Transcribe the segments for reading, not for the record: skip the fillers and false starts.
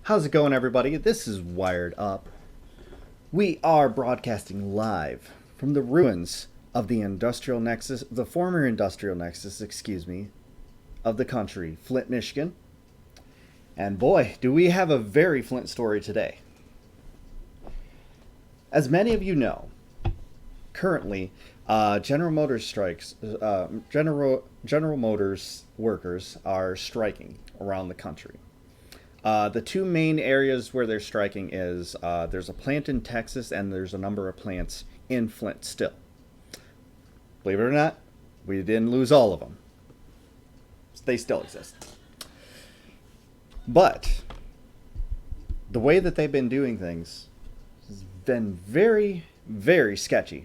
How's it going, everybody? This is Wired Up. We are broadcasting live from the ruins of the industrial nexus, the former industrial nexus, of the country, Flint, Michigan. And boy, do we have a very Flint story today. As many of you know, currently, General Motors strikes. General Motors workers are striking around the country. The two main areas where they're striking is there's a plant in Texas and there's a number of plants in Flint still. Believe it or not, we didn't lose all of them. They still exist. But the way that they've been doing things has been very, very sketchy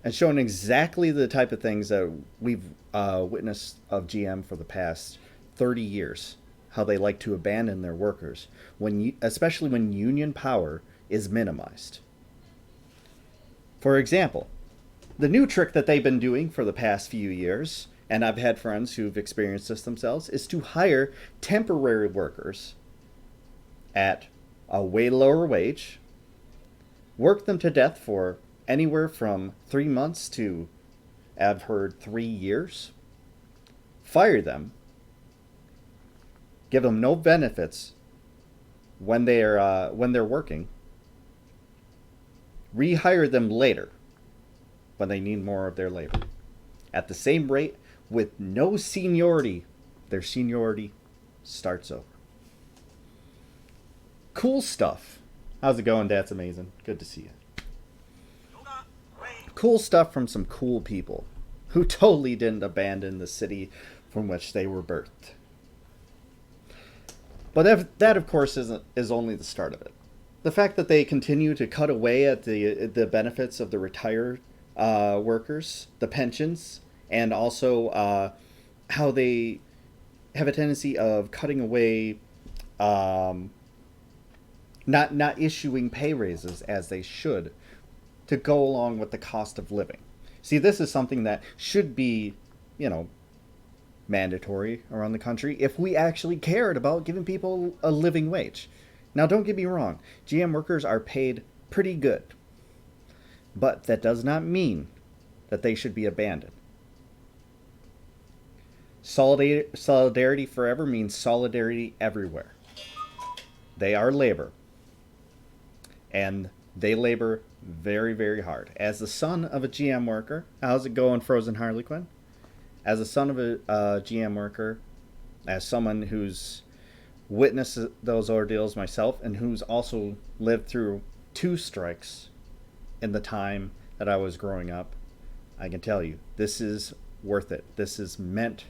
and showing exactly the type of things that we've witnessed of GM for the past 30 years. How they like to abandon their workers, especially when union power is minimized. For example, the new trick that they've been doing for the past few years, and I've had friends who've experienced this themselves, is to hire temporary workers at a way lower wage, work them to death for anywhere from 3 months to, I've heard, 3 years, fire them, give them no benefits when they're working, rehire them later when they need more of their labor at the same rate with no seniority. Their seniority starts over. Cool stuff. How's it going? That's amazing. Good to see you. Cool stuff from some cool people who totally didn't abandon the city from which they were birthed. But that, of course, is only the start of it. The fact that they continue to cut away at the benefits of the retired workers, the pensions, and also how they have a tendency of cutting away, not issuing pay raises as they should to go along with the cost of living. See, this is something that should be, mandatory around the country if we actually cared about giving people a living wage. Now, don't get me wrong, GM workers are paid pretty good, but that does not mean that they should be abandoned. Solidarity forever means solidarity everywhere. They are labor, and they labor very, very hard. As the son of a GM worker, how's it going, Frozen Harley Quinn? As a son of a GM worker, as someone who's witnessed those ordeals myself and who's also lived through 2 strikes in the time that I was growing up, I can tell you, this is worth it. This is meant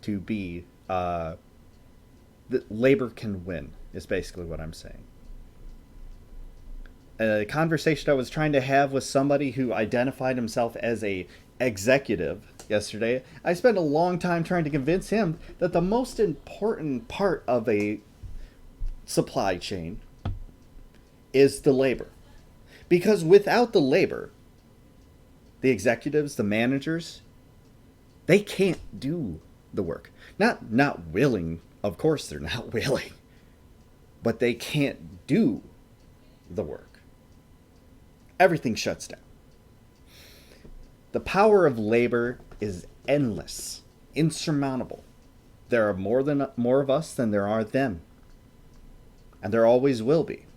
to be, that labor can win, is basically what I'm saying. A conversation I was trying to have with somebody who identified himself as a executive yesterday, I spent a long time trying to convince him that the most important part of a supply chain is the labor. Because without the labor, the executives, the managers, they can't do the work. Not willing, of course they're not willing, but they can't do the work. Everything shuts down. The power of labor is endless, insurmountable. There are more of us than there are them. And there always will be.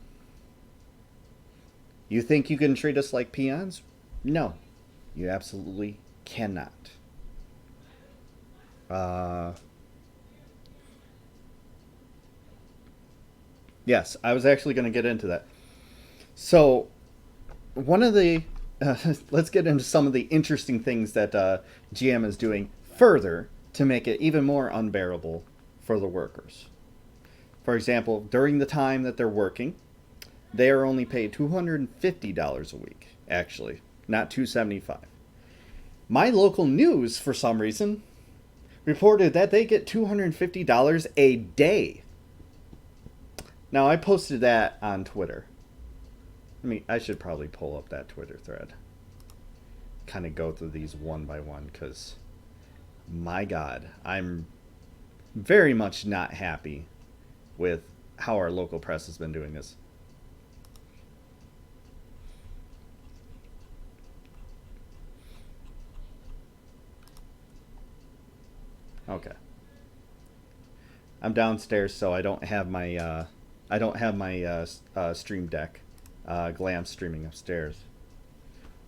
You think you can treat us like peons? No, you absolutely cannot. Yes, I was actually going to get into that. So, one of the let's get into some of the interesting things that GM is doing further to make it even more unbearable for the workers. For example, during the time that they're working, they are only paid $250 a week, actually, not $275. My local news, for some reason, reported that they get $250 a day. Now, I posted that on Twitter. I should probably pull up that Twitter thread. Kind of go through these one by one, because, my God, I'm very much not happy with how our local press has been doing this. Okay. I'm downstairs, so I don't have my stream deck, glam streaming upstairs.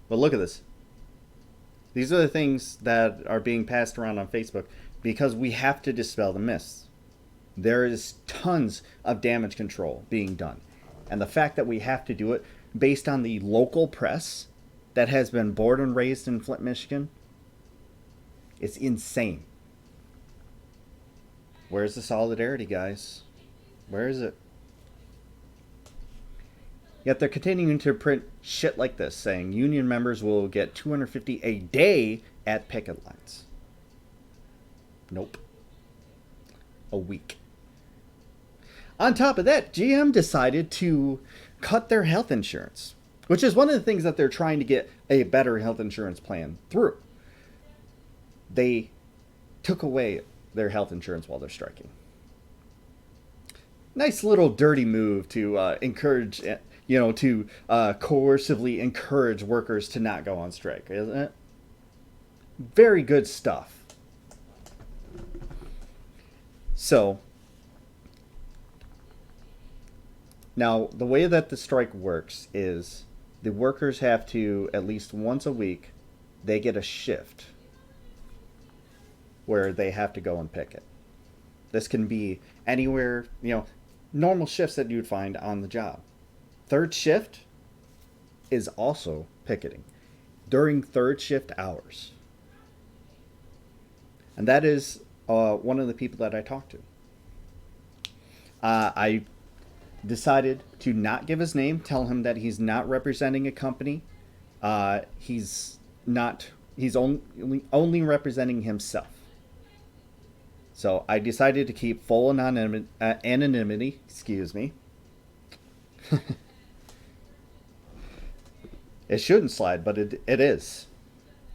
But look at this. These are the things that are being passed around on Facebook because we have to dispel the myths. There is tons of damage control being done, and the fact that we have to do it based on the local press that has been born and raised in Flint, Michigan, it's insane. Where's the solidarity, guys? Where is it? Yet they're continuing to print shit like this, saying union members will get $250 a day at picket lines. Nope. A week. On top of that, GM decided to cut their health insurance, which is one of the things that they're trying to get a better health insurance plan through. They took away their health insurance while they're striking. Nice little dirty move to encourage, to coercively encourage workers to not go on strike, isn't it? Very good stuff. So, now the way that the strike works is the workers have to, at least once a week, they get a shift where they have to go and picket. This can be anywhere, normal shifts that you'd find on the job. Third shift is also picketing during third shift hours. And that is one of the people that I talked to. I decided to not give his name, tell him that he's not representing a company. He's only representing himself. So I decided to keep full anonymity. Excuse me. It shouldn't slide, but it is.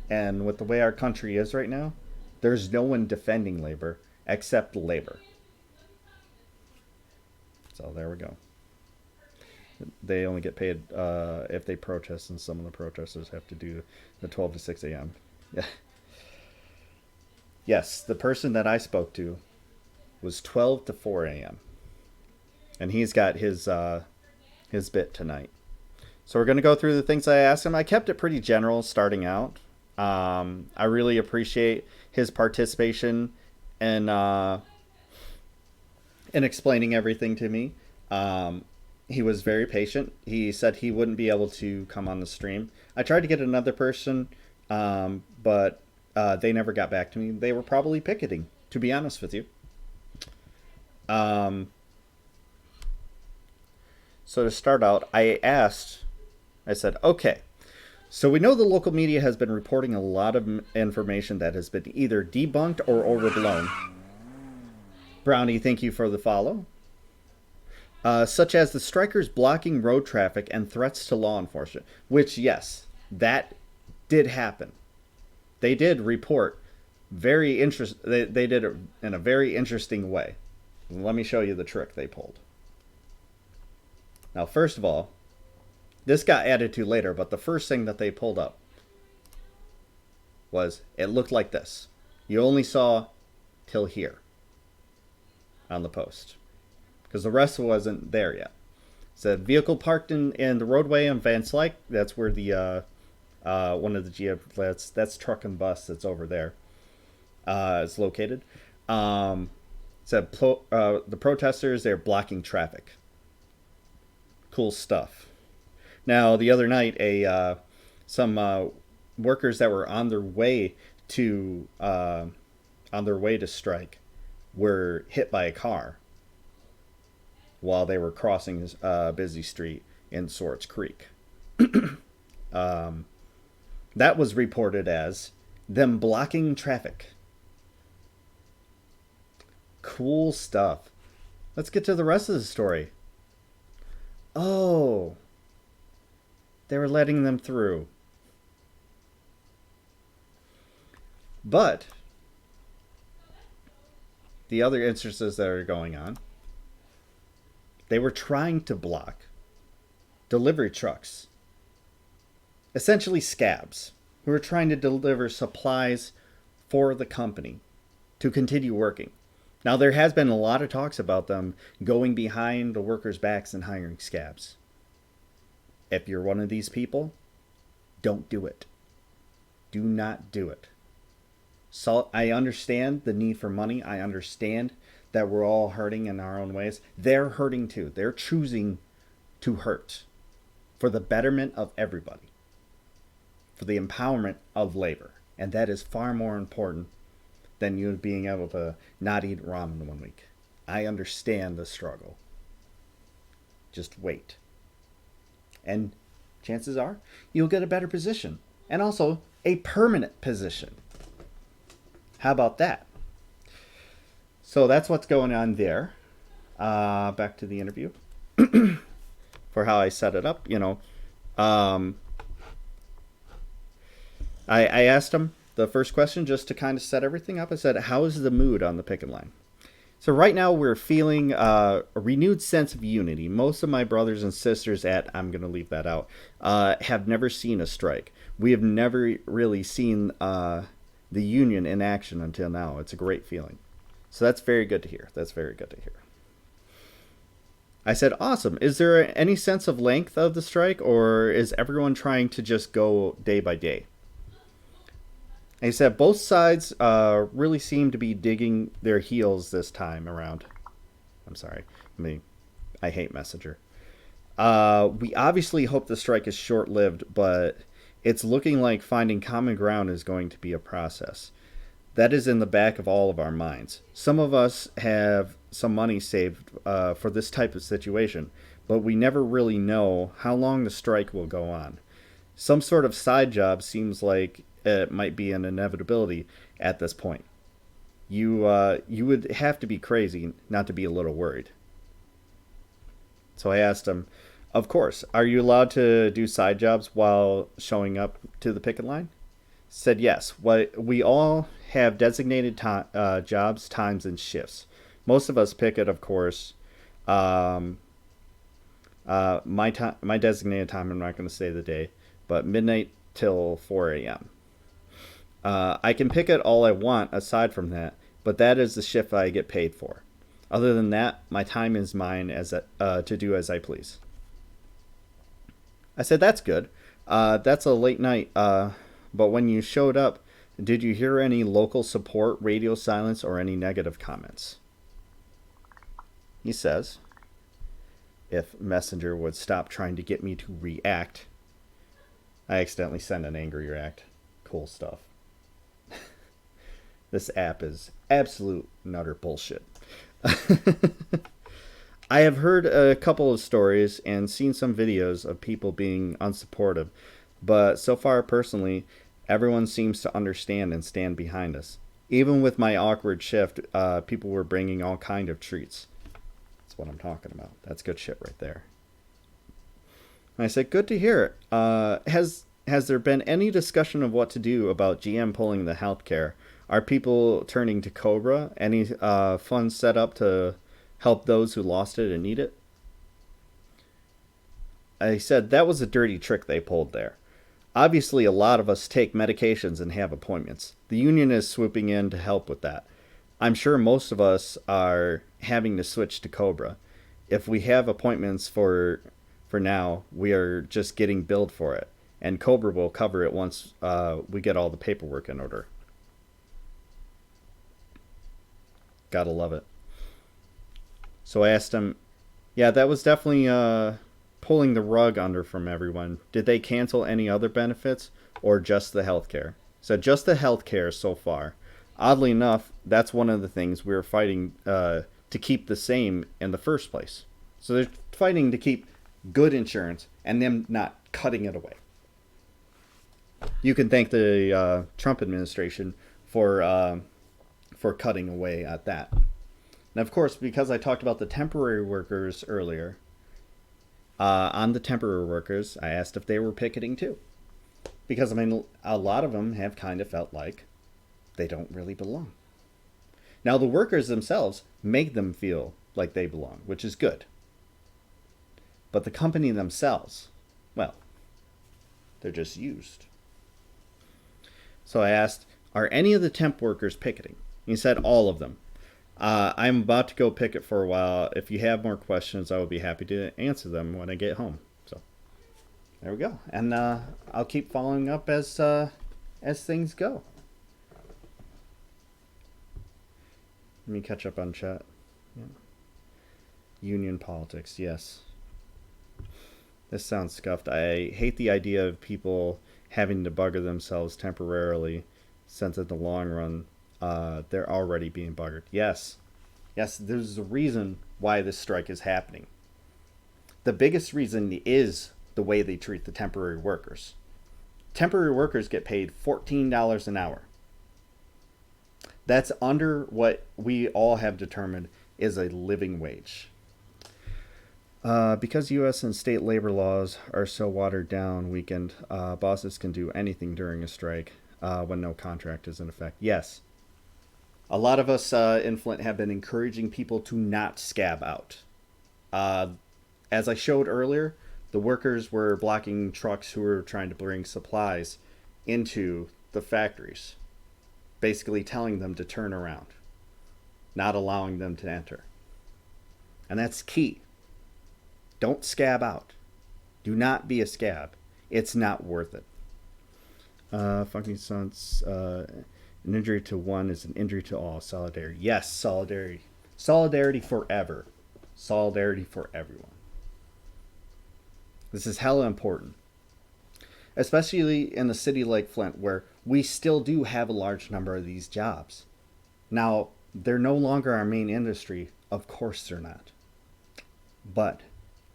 And with the way our country is right now, there's no one defending labor except labor. So there we go. They only get paid if they protest, and some of the protesters have to do the 12 to 6 a.m. Yeah. Yes, the person that I spoke to was 12 to 4 a.m. And he's got his bit tonight. So we're going to go through the things I asked him. I kept it pretty general starting out. I really appreciate his participation in explaining everything to me. He was very patient. He said he wouldn't be able to come on the stream. I tried to get another person, but they never got back to me. They were probably picketing, to be honest with you. So to start out, I said, okay, so we know the local media has been reporting a lot of information that has been either debunked or overblown. Brownie, thank you for the follow. Such as the strikers blocking road traffic and threats to law enforcement, which, yes, that did happen. They did report they did it in a very interesting way. Let me show you the trick they pulled. Now, first of all, this got added to later, but the first thing that they pulled up was it looked like this. You only saw till here on the post because the rest wasn't there yet. It said vehicle parked in the roadway on Van Slyke. That's where the one of the GM that's truck and bus that's over there is located. Said the protesters, they're blocking traffic. Cool stuff. Now the other night, some workers that were on their way to strike were hit by a car while they were crossing a busy street in Swartz Creek. That was reported as them blocking traffic. Cool stuff. Let's get to the rest of the story. Oh, they were letting them through. But the other instances that are going on They were trying to block delivery trucks, essentially scabs, who were trying to deliver supplies for the company to continue working. Now, there has been a lot of talks about them going behind the workers' backs and hiring scabs. If you're one of these people, don't do it. Do not do it. So I understand the need for money. I understand that we're all hurting in our own ways. They're hurting too. They're choosing to hurt for the betterment of everybody, for the empowerment of labor. And that is far more important than you being able to not eat ramen 1 week. I understand the struggle. Just wait. And chances are you'll get a better position. And also a permanent position. How about that? So that's what's going on there. Back to the interview. For how I set it up, I asked him the first question just to kind of set everything up. I said, how is the mood on the picket line? So right now we're feeling a renewed sense of unity. Most of my brothers and sisters I'm going to leave that out, have never seen a strike. We have never really seen the union in action until now. It's a great feeling. So that's very good to hear. I said, awesome. Is there any sense of length of the strike, or is everyone trying to just go day by day? And he said both sides really seem to be digging their heels this time around. I'm sorry. I hate Messenger. We obviously hope the strike is short-lived, but it's looking like finding common ground is going to be a process. That is in the back of all of our minds. Some of us have some money saved for this type of situation, but we never really know how long the strike will go on. Some sort of side job seems like it might be an inevitability at this point. You would have to be crazy not to be a little worried. So I asked him, of course, are you allowed to do side jobs while showing up to the picket line? Said yes. We all have designated jobs, times, and shifts. Most of us picket, of course. My designated time, I'm not going to say the day, but midnight till 4 a.m. I can picket all I want aside from that, but that is the shift I get paid for. Other than that, my time is mine to do as I please. I said, that's good. That's a late night, but when you showed up, did you hear any local support, radio silence, or any negative comments? He says, if Messenger would stop trying to get me to react. I accidentally sent an angry react. Cool stuff. This app is absolute and utter bullshit. I have heard a couple of stories and seen some videos of people being unsupportive, but so far personally, everyone seems to understand and stand behind us. Even with my awkward shift, people were bringing all kind of treats. That's what I'm talking about. That's good shit right there. And I said, good to hear it. Has there been any discussion of what to do about GM pulling the healthcare? Are people turning to Cobra? Any funds set up to help those who lost it and need it? I said that was a dirty trick they pulled there. Obviously, a lot of us take medications and have appointments. The union is swooping in to help with that. I'm sure most of us are having to switch to Cobra. If we have appointments for now, we are just getting billed for it. And Cobra will cover it once we get all the paperwork in order. Gotta love it. So I asked him, yeah, that was definitely pulling the rug under from everyone. Did they cancel any other benefits or just the healthcare? So just the healthcare so far. Oddly enough, that's one of the things we were fighting to keep the same in the first place. So they're fighting to keep good insurance and them not cutting it away. You can thank the Trump administration for cutting away at that. And of course, because I talked about the temporary workers earlier, on the temporary workers, I asked if they were picketing too. Because, I mean, a lot of them have kind of felt like they don't really belong. Now, the workers themselves make them feel like they belong, which is good. But the company themselves, well, they're just used. So I asked, are any of the temp workers picketing? He said all of them. I'm about to go picket for a while. If you have more questions, I will be happy to answer them when I get home. So there we go. And I'll keep following up as things go. Let me catch up on chat. Yeah. Union politics, yes. This sounds scuffed. I hate the idea of people having to bugger themselves temporarily, since in the long run, they're already being buggered. Yes. Yes, there's a reason why this strike is happening. The biggest reason is the way they treat the temporary workers. Temporary workers get paid $14 an hour. That's under what we all have determined is a living wage. Because U.S. and state labor laws are so watered down, weakened, bosses can do anything during a strike when no contract is in effect. Yes. A lot of us in Flint have been encouraging people to not scab out. As I showed earlier, the workers were blocking trucks who were trying to bring supplies into the factories, basically telling them to turn around, not allowing them to enter. And that's key. Don't scab out. Do not be a scab. It's not worth it. Funky Sons, an injury to one is an injury to all. Solidarity. Yes, solidarity. Solidarity forever. Solidarity for everyone. This is hella important. Especially in a city like Flint, where we still do have a large number of these jobs. Now, they're no longer our main industry. Of course they're not. But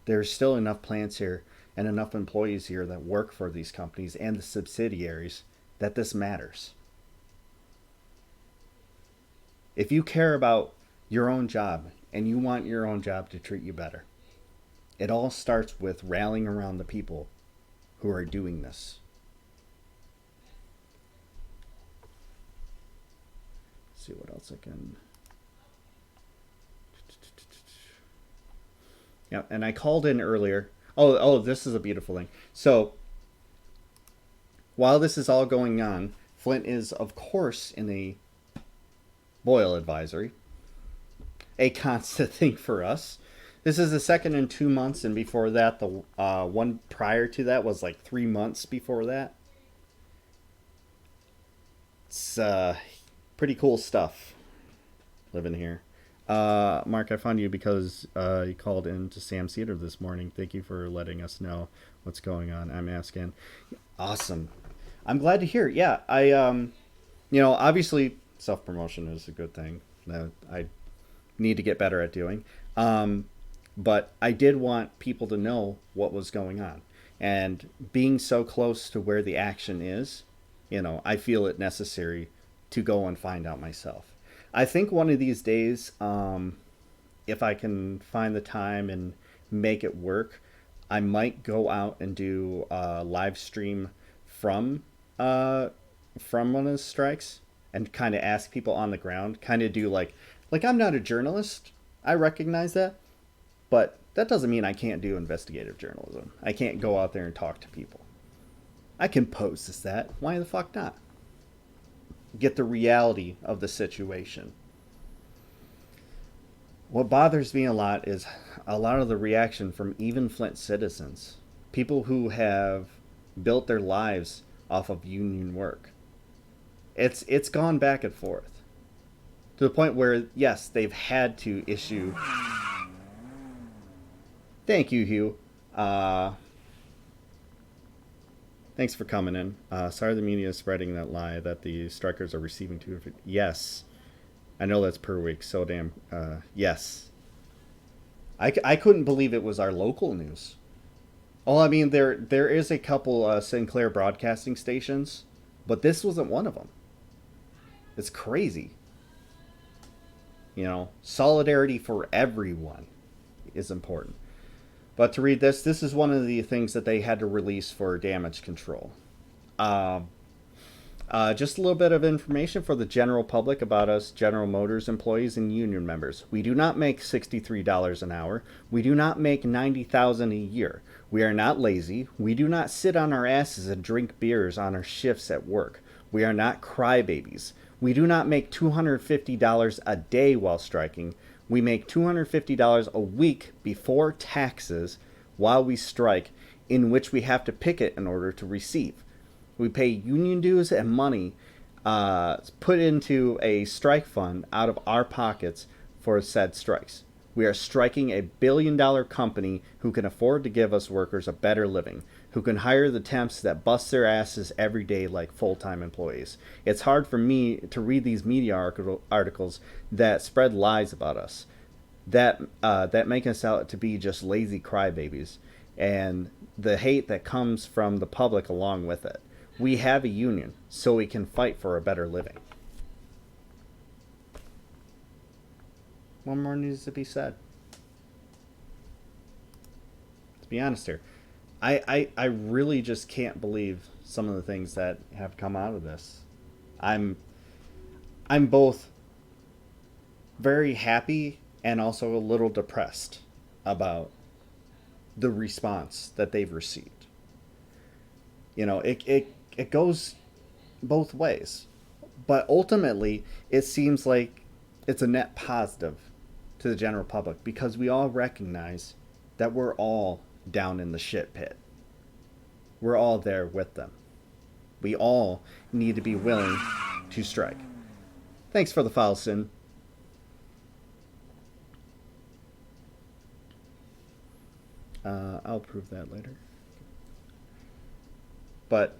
there's still enough plants here and enough employees here that work for these companies and the subsidiaries that this matters. If you care about your own job and you want your own job to treat you better, it all starts with rallying around the people who are doing this. Let's see what else I can... Yeah, and I called in earlier. Oh, this is a beautiful thing. So, while this is all going on, Flint is, of course, in a boil advisory. A constant thing for us. This is the second in 2 months, and before that, the one prior to that was like 3 months before that. It's pretty cool stuff living here. Mark, I found you because you called in to Sam Cedar this morning. Thank you for letting us know what's going on. I'm asking. Awesome. I'm glad to hear it. Yeah, I, obviously self-promotion is a good thing that I need to get better at doing. But I did want people to know what was going on. And being so close to where the action is, I feel it necessary to go and find out myself. I think one of these days, if I can find the time and make it work, I might go out and do a live stream from one of the strikes and kind of ask people on the ground, kind of do like I'm not a journalist. I recognize that, but that doesn't mean I can't do investigative journalism. I can't go out there and talk to people. I can pose as that. Why the fuck not? Get the reality of the situation. What bothers me a lot is a lot of the reaction from even Flint citizens, people who have built their lives off of union work. It's gone back and forth to the point where, yes, they've had to issue. Thank you, Hugh. Thanks for coming in. Sorry the media is spreading that lie that the strikers are receiving Yes. I know that's per week, so damn. Yes. I couldn't believe it was our local news. Oh, I mean, there is a couple Sinclair broadcasting stations, but this wasn't one of them. It's crazy. Solidarity for everyone is important. But to read this is one of the things that they had to release for damage control. Just a little bit of information for the general public about us, General Motors employees and union members. We do not make $63 an hour. We do not make $90,000 a year. We are not lazy. We do not sit on our asses and drink beers on our shifts at work. We are not crybabies. We do not make $250 a day while striking. We make $250 a week before taxes while we strike, in which we have to picket in order to receive. We pay union dues and money put into a strike fund out of our pockets for said strikes. We are striking a billion-dollar company who can afford to give us workers a better living, who can hire the temps that bust their asses every day like full-time employees. It's hard for me to read these media articles that spread lies about us, that make us out to be just lazy crybabies, and the hate that comes from the public along with it. We have a union, so we can fight for a better living. What more needs to be said? To be honest here, I really just can't believe some of the things that have come out of this. I'm I'm both very happy and also a little depressed about the response that they've received. It goes both ways. But ultimately, it seems like it's a net positive to the general public because we all recognize that we're all down in the shit pit. We're all there with them. We all need to be willing to strike. Thanks for the follow, Sin. I'll prove that later. But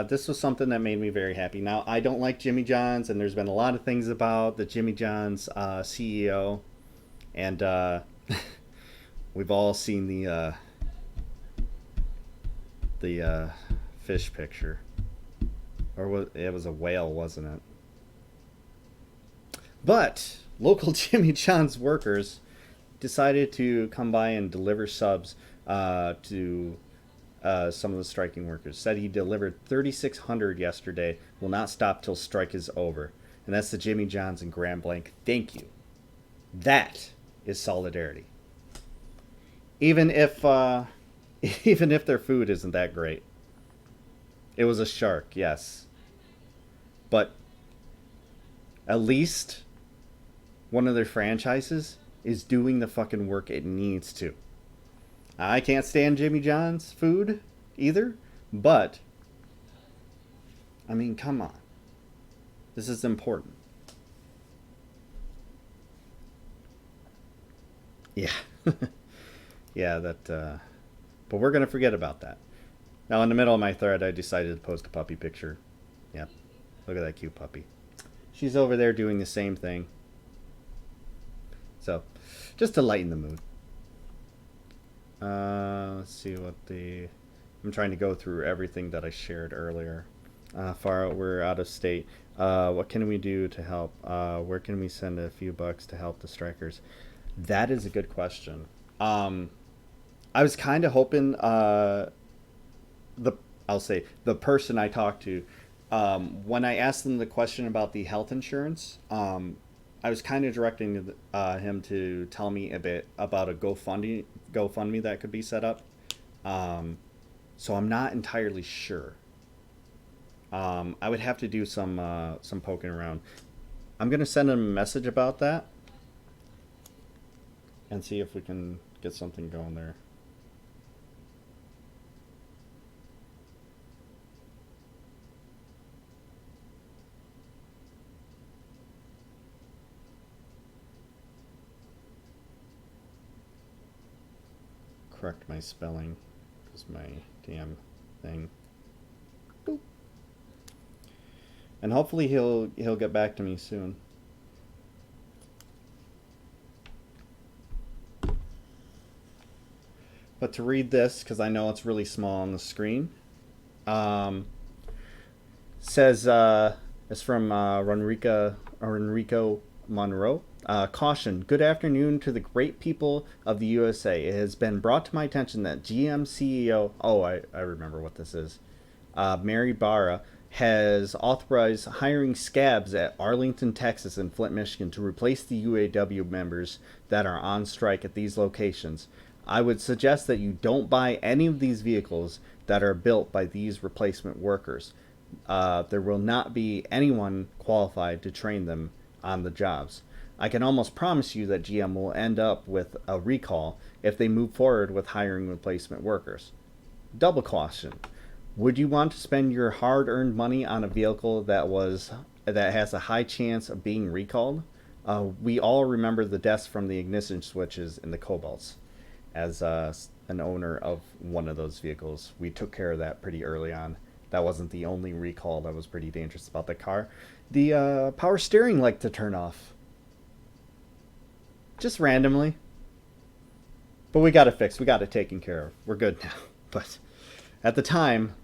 this was something that made me very happy. Now, I don't like Jimmy John's, and there's been a lot of things about the Jimmy John's CEO, and we've all seen the fish picture, or it was a whale, wasn't it? But local Jimmy John's workers decided to come by and deliver subs to some of the striking workers. Said he delivered 3,600 yesterday. Will not stop till strike is over. And that's the Jimmy John's in Grand Blanc. Thank you. That is solidarity. Even if even if their food isn't that great. It was a shark, yes. But at least one of their franchises is doing the fucking work it needs to. I can't stand Jimmy John's food either, but I mean, come on. This is important. Yeah. Yeah, but we're going to forget about that. Now, in the middle of my thread, I decided to post a puppy picture. Yep. Look at that cute puppy. She's over there doing the same thing. So, just to lighten the mood. Let's see what I'm trying to go through everything that I shared earlier. We're out of state. What can we do to help? Where can we send a few bucks to help the strikers? That is a good question. I was kind of hoping the person I talked to, when I asked them the question about the health insurance, I was kind of directing him to tell me a bit about a GoFundMe that could be set up. So I'm not entirely sure. I would have to do some poking around. I'm gonna send him a message about that and see if we can get something going there. Correct my spelling because my damn thing. Boop. And hopefully he'll get back to me soon. But to read this, because I know it's really small on the screen, says it's from Enrico Monroe. Caution. Good afternoon to the great people of the USA. It has been brought to my attention that GM CEO, I remember what this is, Mary Barra, has authorized hiring scabs at Arlington, Texas, and Flint, Michigan to replace the UAW members that are on strike at these locations. I would suggest that you don't buy any of these vehicles that are built by these replacement workers. There will not be anyone qualified to train them on the jobs. I can almost promise you that GM will end up with a recall if they move forward with hiring replacement workers. Double caution. Would you want to spend your hard-earned money on a vehicle that has a high chance of being recalled? We all remember the deaths from the ignition switches in the Cobalts. As an owner of one of those vehicles, we took care of that pretty early on. That wasn't the only recall that was pretty dangerous about the car. The power steering liked to turn off. Just randomly. But we got it fixed. We got it taken care of. We're good now. But at the time,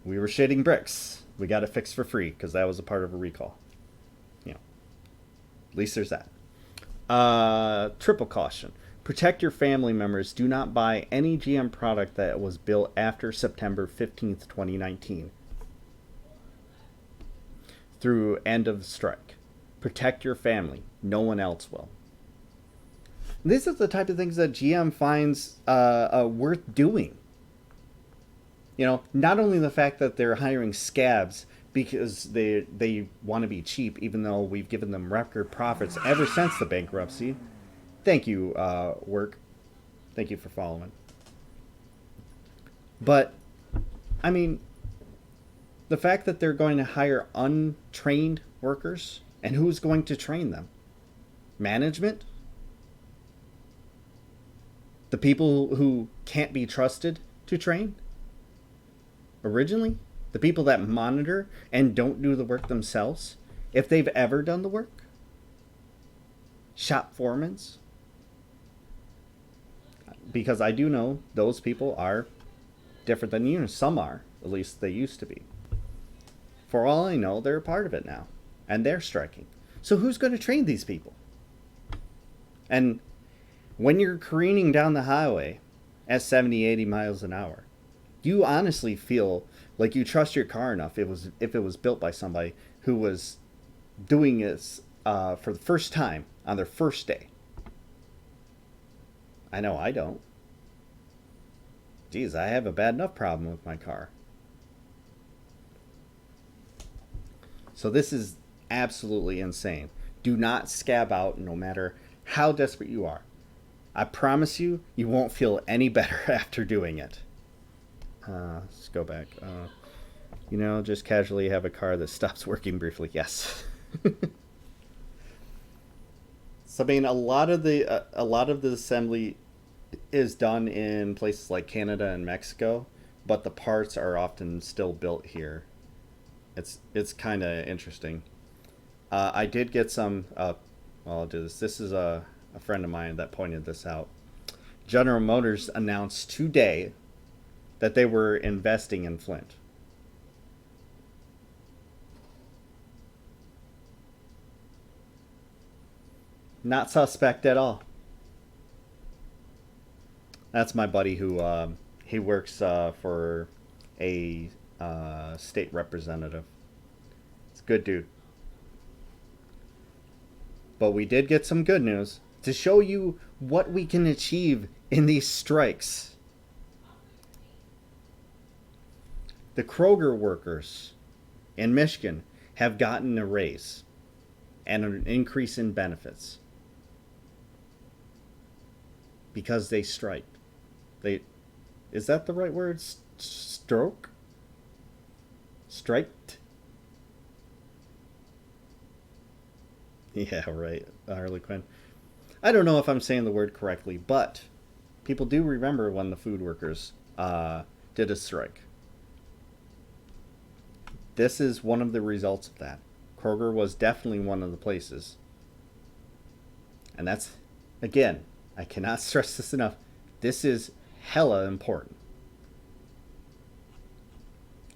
we were shitting bricks. We got it fixed for free because that was a part of a recall. You know, at least there's that. Triple caution. Protect your family members. Do not buy any GM product that was built after September 15th, 2019. Through end of strike. Protect your family. No one else will. These are the type of things that GM finds worth doing. You know, not only the fact that they're hiring scabs because they want to be cheap, even though we've given them record profits ever since the bankruptcy. Thank you, work. Thank you for following. But, I mean, the fact that they're going to hire untrained workers, and who's going to train them? Management? The people who can't be trusted to train? Originally? The people that monitor and don't do the work themselves? If they've ever done the work? Shop foremans? Because I do know those people are different than you. Some are. At least they used to be. For all I know, they're a part of it now. And they're striking. So who's going to train these people? And when you're careening down the highway at 70, 80 miles an hour, do you honestly feel like you trust your car enough if it was built by somebody who was doing this for the first time on their first day? I know I don't. Geez, I have a bad enough problem with my car. So this is absolutely insane. Do not scab out no matter how desperate you are. I promise you, you won't feel any better after doing it. Let's go back. Just casually have a car that stops working briefly. Yes. So I mean, a lot of the assembly is done in places like Canada and Mexico, but the parts are often still built here. It's kind of interesting. I did get some. Well, I'll do this. This is a friend of mine that pointed this out. General Motors announced today that they were investing in Flint. Not suspect at all. That's my buddy who he works for a state representative. It's a good dude. But we did get some good news to show you what we can achieve in these strikes. The Kroger workers in Michigan have gotten a raise and an increase in benefits because they striked. Is that the right word? Striked? Yeah, right. Harley Quinn. I don't know if I'm saying the word correctly, but people do remember when the food workers did a strike. This is one of the results of that. Kroger was definitely one of the places. And that's, again, I cannot stress this enough. This is hella important.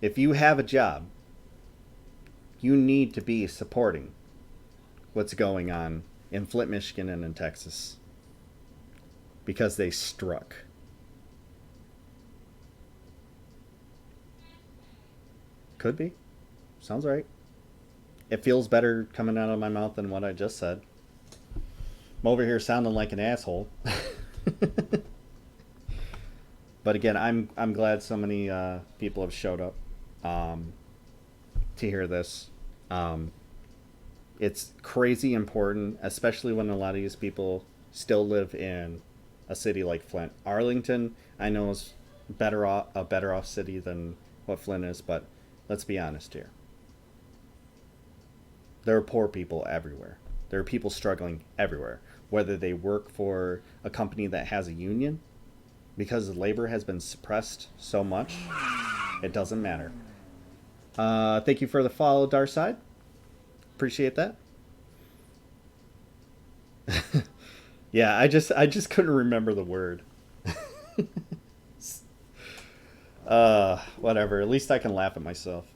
If you have a job, you need to be supporting what's going on in Flint, Michigan, and in Texas. Because they struck. Could be. Sounds right. It feels better coming out of my mouth than what I just said. I'm over here sounding like an asshole. But again, I'm glad so many people have showed up um, to hear this. Um, it's crazy important, especially when a lot of these people still live in a city like Flint. Arlington, I know, is better off a better off city than what Flint is, but let's be honest here. There are poor people everywhere. There are people struggling everywhere, whether they work for a company that has a union, because labor has been suppressed so much, it doesn't matter. Thank you for the follow, Darside. Appreciate that. Yeah, I just couldn't remember the word. Whatever. At least I can laugh at myself.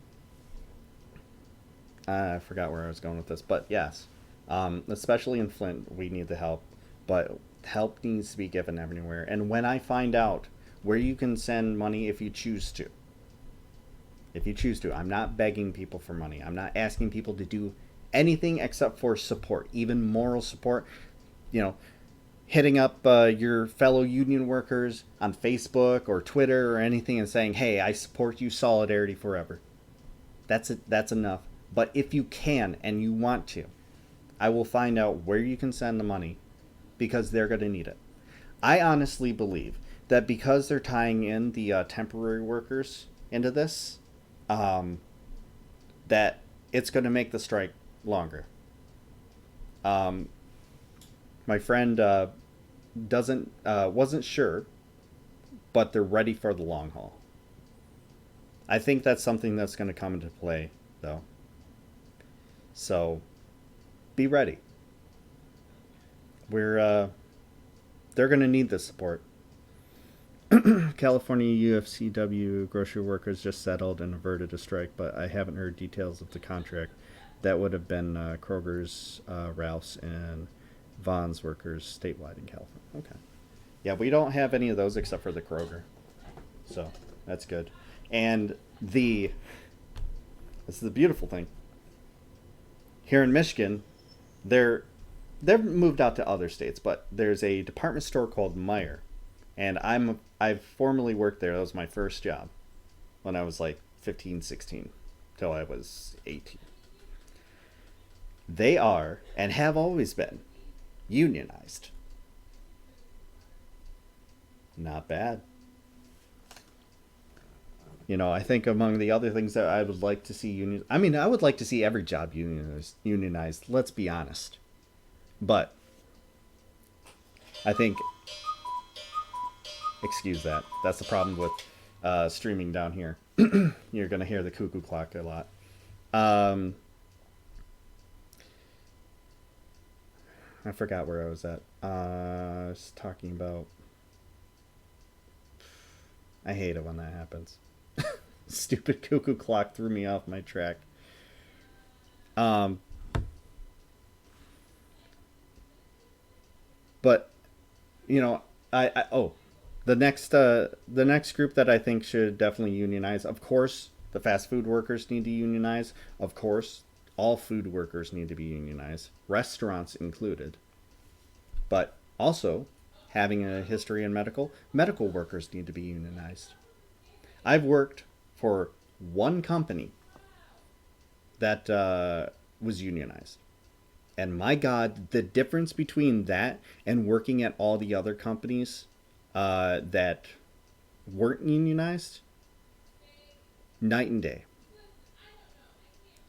I forgot where I was going with this, but yes, especially in Flint, we need the help. But help needs to be given everywhere. And when I find out where you can send money, if you choose to, I'm not begging people for money. I'm not asking people to do anything except for support, even moral support. You know, hitting up your fellow union workers on Facebook or Twitter or anything and saying, "Hey, I support you. Solidarity forever." That's it. That's enough. But if you can and you want to, I will find out where you can send the money because they're going to need it. I honestly believe that because they're tying in the temporary workers into this, um, that it's going to make the strike longer. Um, my friend doesn't wasn't sure, but they're ready for the long haul. I think that's something that's going to come into play, though. So be ready. We're they're going to need this support. California UFCW grocery workers just settled and averted a strike, but I haven't heard details of the contract. That would have been Kroger's, Ralph's, and Vaughn's workers statewide in California. Okay. Yeah, we don't have any of those except for the Kroger. So that's good. And this is the beautiful thing. Here in Michigan, they're they've moved out to other states, but there's a department store called Meyer, and I've formerly worked there. That was my first job when I was like 15, 16, till I was 18. They are and have always been unionized. Not bad. You know, I think among the other things that I would like to see I mean, I would like to see every job unionized. Let's be honest. But I think, excuse that. That's the problem with streaming down here. You're gonna hear the cuckoo clock a lot. Um, I forgot where I was at. I was talking about. I hate it when that happens. Stupid cuckoo clock threw me off my track. Um, but you know, the next group that I think should definitely unionize. Of course, the fast food workers need to unionize. Of course, all food workers need to be unionized, restaurants included. But also, having a history in medical workers need to be unionized. I've worked for one company that was unionized. And my God, the difference between that and working at all the other companies that weren't unionized, night and day.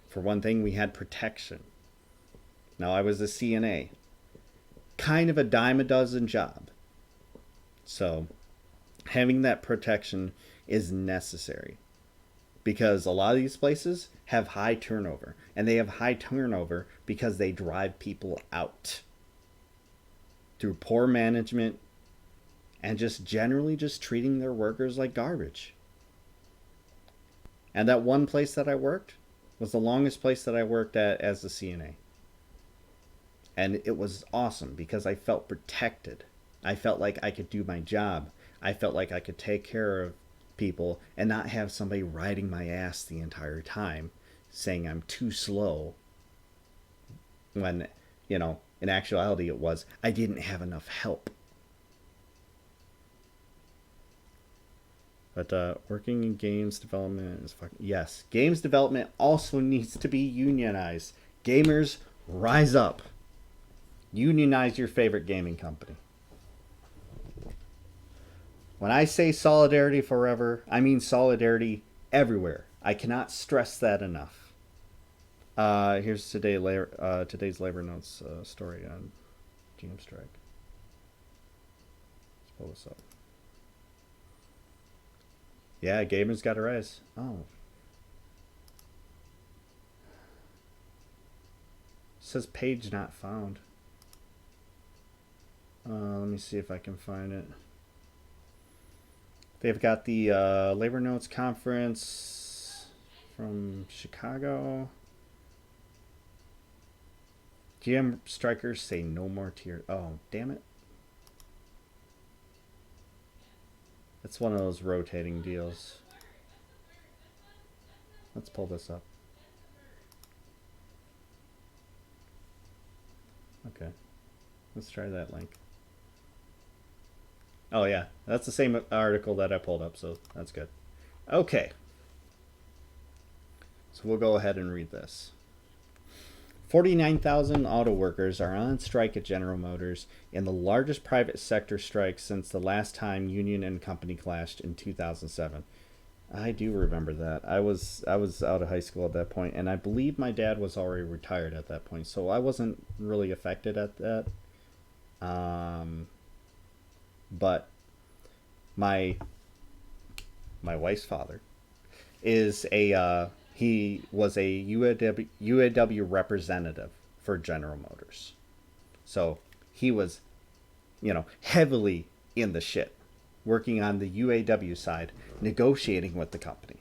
For one thing, we had protection. Now, I was a CNA, kind of a dime a dozen job. So, having that protection is necessary because a lot of these places have high turnover, and they have high turnover because they drive people out through poor management and just generally just treating their workers like garbage. And that one place that I worked was the longest place that I worked at as a CNA. And it was awesome because I felt protected. I felt like I could do my job. I felt like I could take care of people and not have somebody riding my ass the entire time saying I'm too slow when, in actuality it was I didn't have enough help. But working in games development is fucking... Yes, games development also needs to be unionized. Gamers, rise up. Unionize your favorite gaming company. When I say solidarity forever, I mean solidarity everywhere. I cannot stress that enough. Here's today's labor notes story on GM strike. Let's pull this up. Yeah, gamers got a rise. Oh. It says page not found. Let me see if I can find it. They've got the Labor Notes Conference from Chicago. GM strikers say no more tier. Oh, damn it. It's one of those rotating deals. Let's pull this up. Okay. Let's try that link. Oh, yeah. That's the same article that I pulled up, so that's good. Okay. So we'll go ahead and read this. 49,000 auto workers are on strike at General Motors in the largest private sector strike since the last time union and company clashed in 2007. I do remember that. I was out of high school at that point, and I believe my dad was already retired at that point, so I wasn't really affected at that. But my wife's father is he was a UAW representative for General Motors. So he was, heavily in the shit, working on the UAW side, negotiating with the company.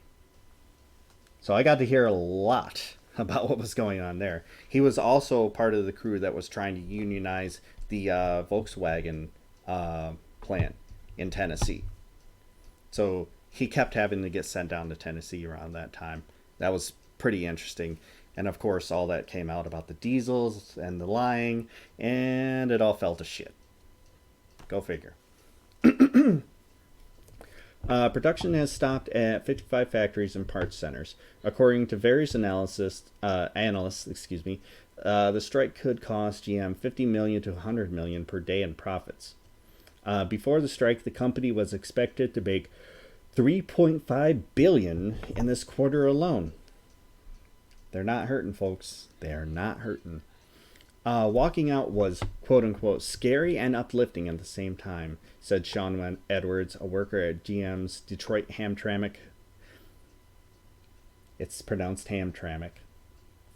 So I got to hear a lot about what was going on there. He was also part of the crew that was trying to unionize the Volkswagen plant in Tennessee. So he kept having to get sent down to Tennessee around that time. That was pretty interesting. And of course, all that came out about the diesels and the lying, and it all fell to shit. Go figure. Production has stopped at 55 factories and parts centers. According to various analysts, the strike could cost GM $50 million to $100 million per day in profits. Before the strike, the company was expected to make $3.5 billion in this quarter alone. They're not hurting, folks. They are not hurting. Walking out was, quote-unquote, scary and uplifting at the same time, said Sean Edwards, a worker at GM's Detroit Hamtramck. It's pronounced Hamtramck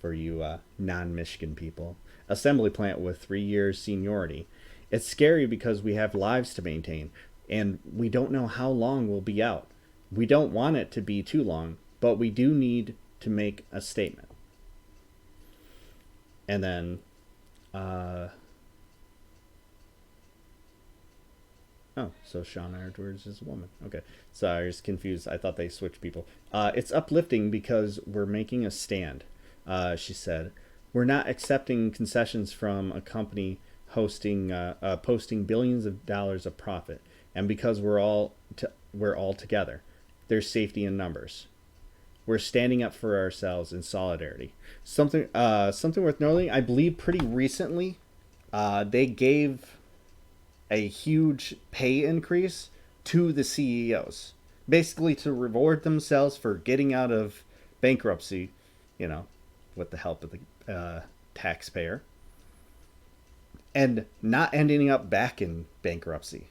for you non-Michigan people. Assembly plant with 3 years seniority. It's scary because we have lives to maintain, and we don't know how long we'll be out. We don't want it to be too long, but we do need to make a statement. And then, so Sean Edwards is a woman. Okay, sorry, I was confused. I thought they switched people. It's uplifting because we're making a stand, she said. We're not accepting concessions from a company posting billions of dollars of profit, and because we're all together. There's safety in numbers. We're standing up for ourselves in solidarity. Something worth noting. I believe pretty recently, they gave a huge pay increase to the CEOs, basically to reward themselves for getting out of bankruptcy, with the help of the taxpayer, and not ending up back in bankruptcy,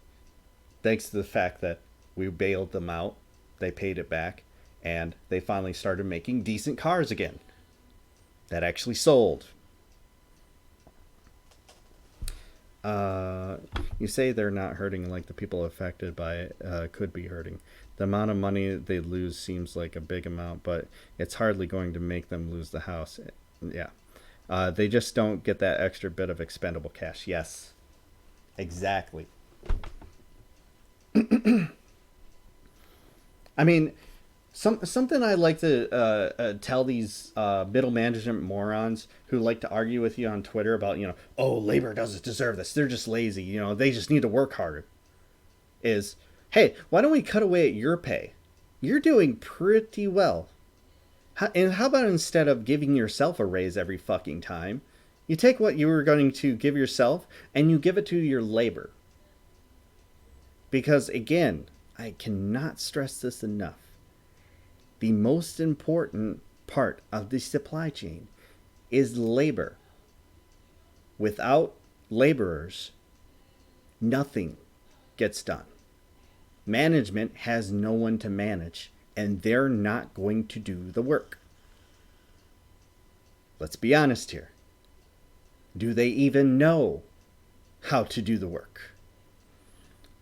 thanks to the fact that we bailed them out, they paid it back, and they finally started making decent cars again that actually sold. You say they're not hurting like the people affected by it could be hurting. The amount of money they lose seems like a big amount, but it's hardly going to make them lose the house. Yeah. They just don't get that extra bit of expendable cash. Yes, exactly. I mean, Something I like to tell these middle management morons who like to argue with you on Twitter about, oh, labor doesn't deserve this. They're just lazy. They just need to work harder. Is, hey, why don't we cut away at your pay? You're doing pretty well. And how about instead of giving yourself a raise every fucking time, you take what you were going to give yourself and you give it to your labor? Because again, I cannot stress this enough. The most important part of the supply chain is labor. Without laborers, nothing gets done. Management has no one to manage, and they're not going to do the work. Let's be honest here. Do they even know how to do the work?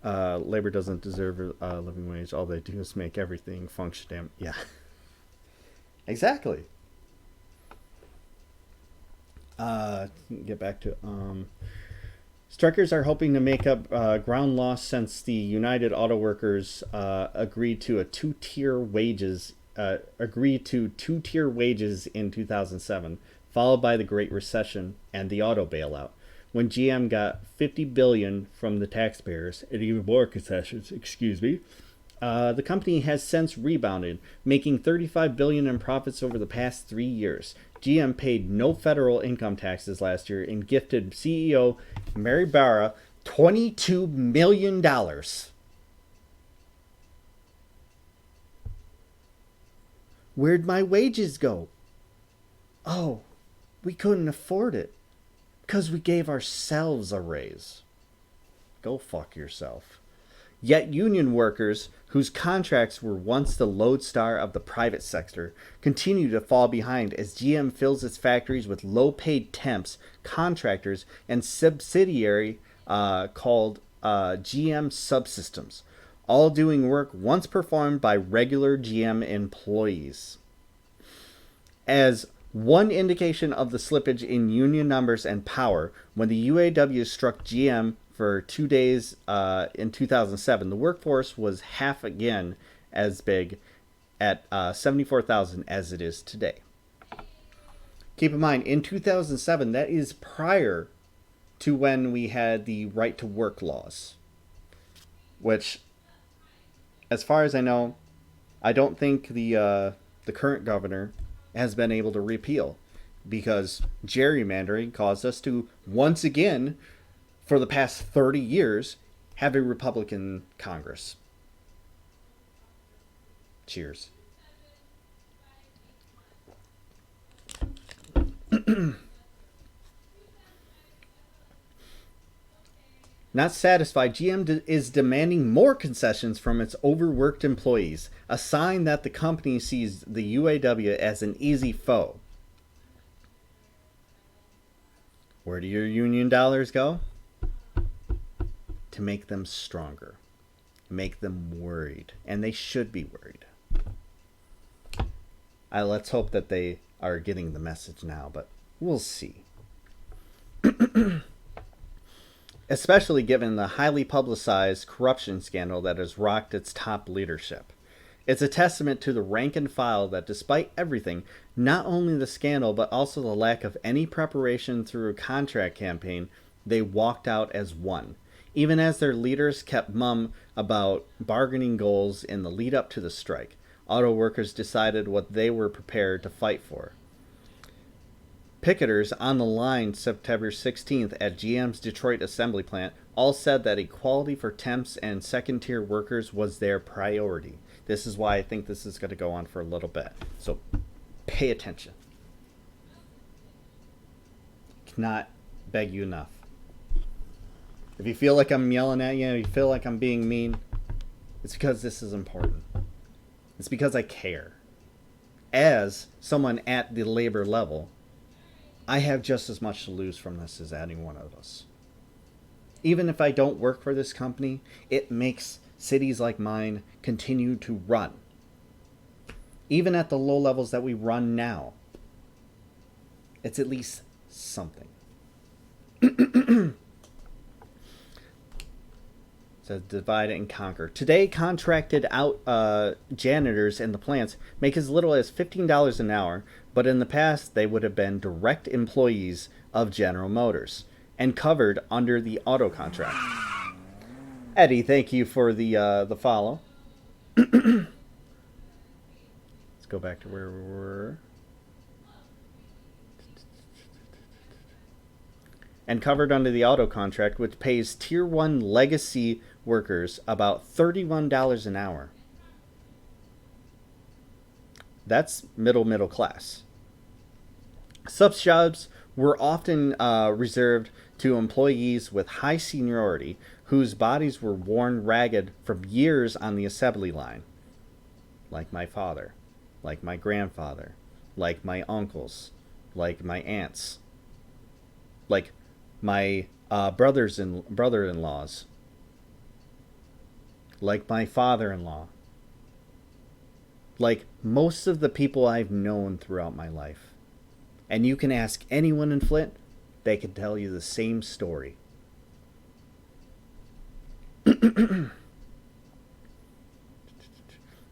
Labor doesn't deserve a living wage. All they do is make everything function. Yeah, exactly. Get back to strikers are hoping to make up ground lost since the United Auto Workers agreed to two-tier wages in 2007, followed by the Great Recession and the auto bailout. When GM got $50 billion from the taxpayers and even more concessions, the company has since rebounded, making $35 billion in profits over the past 3 years. GM paid no federal income taxes last year and gifted CEO Mary Barra $22 million. Where'd my wages go? Oh, we couldn't afford it. Because we gave ourselves a raise. Go fuck yourself. Yet union workers, whose contracts were once the lodestar of the private sector, continue to fall behind as GM fills its factories with low-paid temps, contractors, and subsidiary called GM Subsystems, all doing work once performed by regular GM employees. As one indication of the slippage in union numbers and power, when the UAW struck GM for 2 days in 2007, the workforce was half again as big at 74,000 as it is today. Keep in mind, in 2007, that is prior to when we had the right to work laws, which, as far as I know, I don't think the current governor has been able to repeal, because gerrymandering caused us to once again, for the past 30 years, have a Republican Congress. Cheers. Not satisfied, GM is demanding more concessions from its overworked employees, a sign that the company sees the UAW as an easy foe. Where do your union dollars go? To make them stronger, make them worried, and they should be worried. Let's hope that they are getting the message now, but we'll see. Especially given the highly publicized corruption scandal that has rocked its top leadership. It's a testament to the rank and file that despite everything, not only the scandal but also the lack of any preparation through a contract campaign, they walked out as one. Even as their leaders kept mum about bargaining goals in the lead up to the strike, auto workers decided what they were prepared to fight for. Picketers on the line September 16th at GM's Detroit assembly plant all said that equality for temps and second-tier workers was their priority. This is why I think this is going to go on for a little bit. So pay attention. Cannot beg you enough. If you feel like I'm yelling at you, you feel like I'm being mean, it's because this is important. It's because I care. As someone at the labor level, I have just as much to lose from this as any one of us. Even if I don't work for this company, it makes cities like mine continue to run. Even at the low levels that we run now, it's at least something. says divide and conquer. Today, contracted out janitors in the plants make as little as $15 an hour, but in the past they would have been direct employees of General Motors and covered under the auto contract. Eddie, thank you for the follow. Let's go back to where we were. And covered under the auto contract, which pays Tier 1 legacy workers about $31 an hour. That's middle class. Such jobs were often reserved to employees with high seniority whose bodies were worn ragged from years on the assembly line. Like my father, like my grandfather, like my uncles, like my aunts, like my brother-in-laws, like my father-in-law, like most of the people I've known throughout my life. And you can ask anyone in Flint, they can tell you the same story.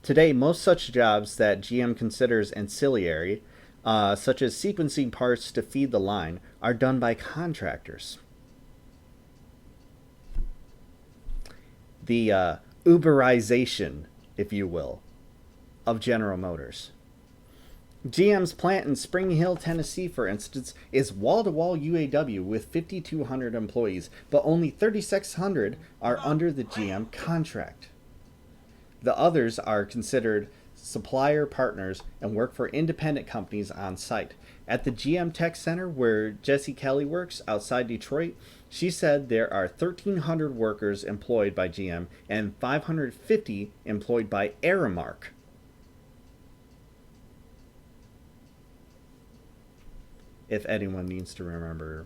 Today, most such jobs that GM considers ancillary, such as sequencing parts to feed the line, are done by contractors. The Uberization, if you will, of General Motors. GM's plant in Spring Hill, Tennessee, for instance, is wall-to-wall UAW with 5,200 employees, but only 3,600 are under the GM contract. The others are considered supplier partners and work for independent companies on site. At the GM Tech Center, where Jessie Kelly works outside Detroit, she said there are 1,300 workers employed by GM and 550 employed by Aramark. If anyone needs to remember,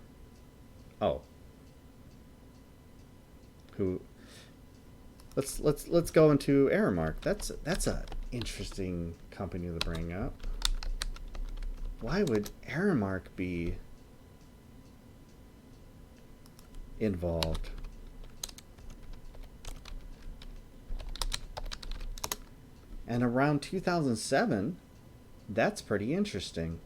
let's go into Aramark. That's a interesting company to bring up. Why would Aramark be involved? And around 2007, that's pretty interesting.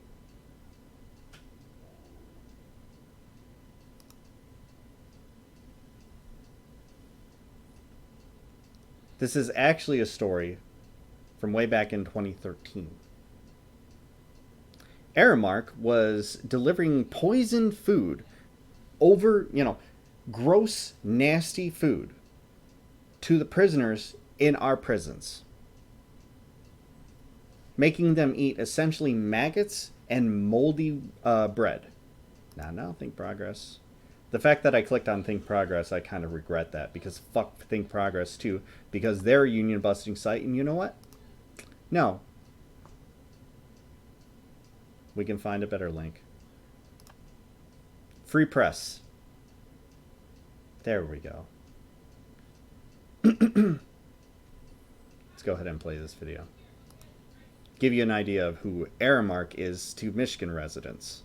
This is actually a story from way back in 2013. Aramark was delivering poisoned food, gross, nasty food, to the prisoners in our prisons, making them eat essentially maggots and moldy bread. Now, Think Progress. The fact that I clicked on Think Progress, I kind of regret that, because fuck Think Progress too, because they're a union busting site, and you know what? No. We can find a better link. Free press. There we go. Let's go ahead and play this video. Give you an idea of who Aramark is to Michigan residents.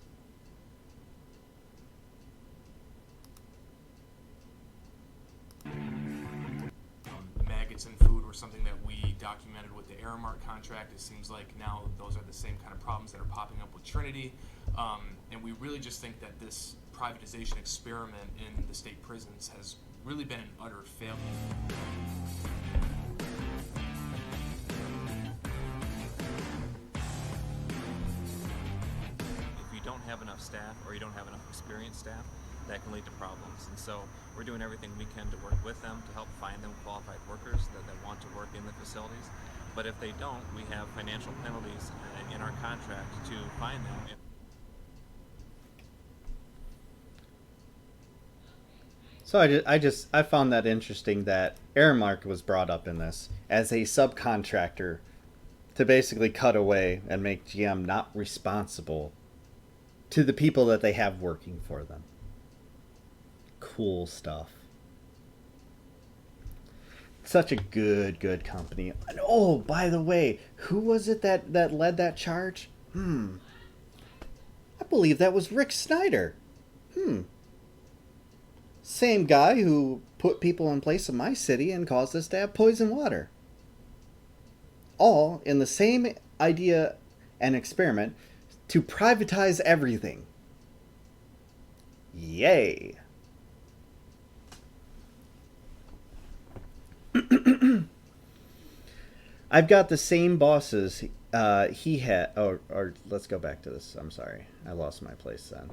Maggots in food were something that we documented with the Aramark contract. It seems like now those are the same kind of problems that are popping up with Trinity. And we really just think that this privatization experiment in the state prisons has really been an utter failure. If you don't have enough staff or you don't have enough experienced staff, that can lead to problems. And so we're doing everything we can to work with them to help find them qualified workers that want to work in the facilities. But if they don't, we have financial penalties in our contract to find them. So I found that interesting that Aramark was brought up in this as a subcontractor to basically cut away and make GM not responsible to the people that they have working for them. Cool stuff. Such a good company. And oh, by the way, who was it that led that charge? I believe that was Rick Snyder. Same guy who put people in place in my city and caused us to have poison water. All in the same idea and experiment to privatize everything. Yay. I've got the same bosses he had. Or let's go back to this. I'm sorry. I lost my place then.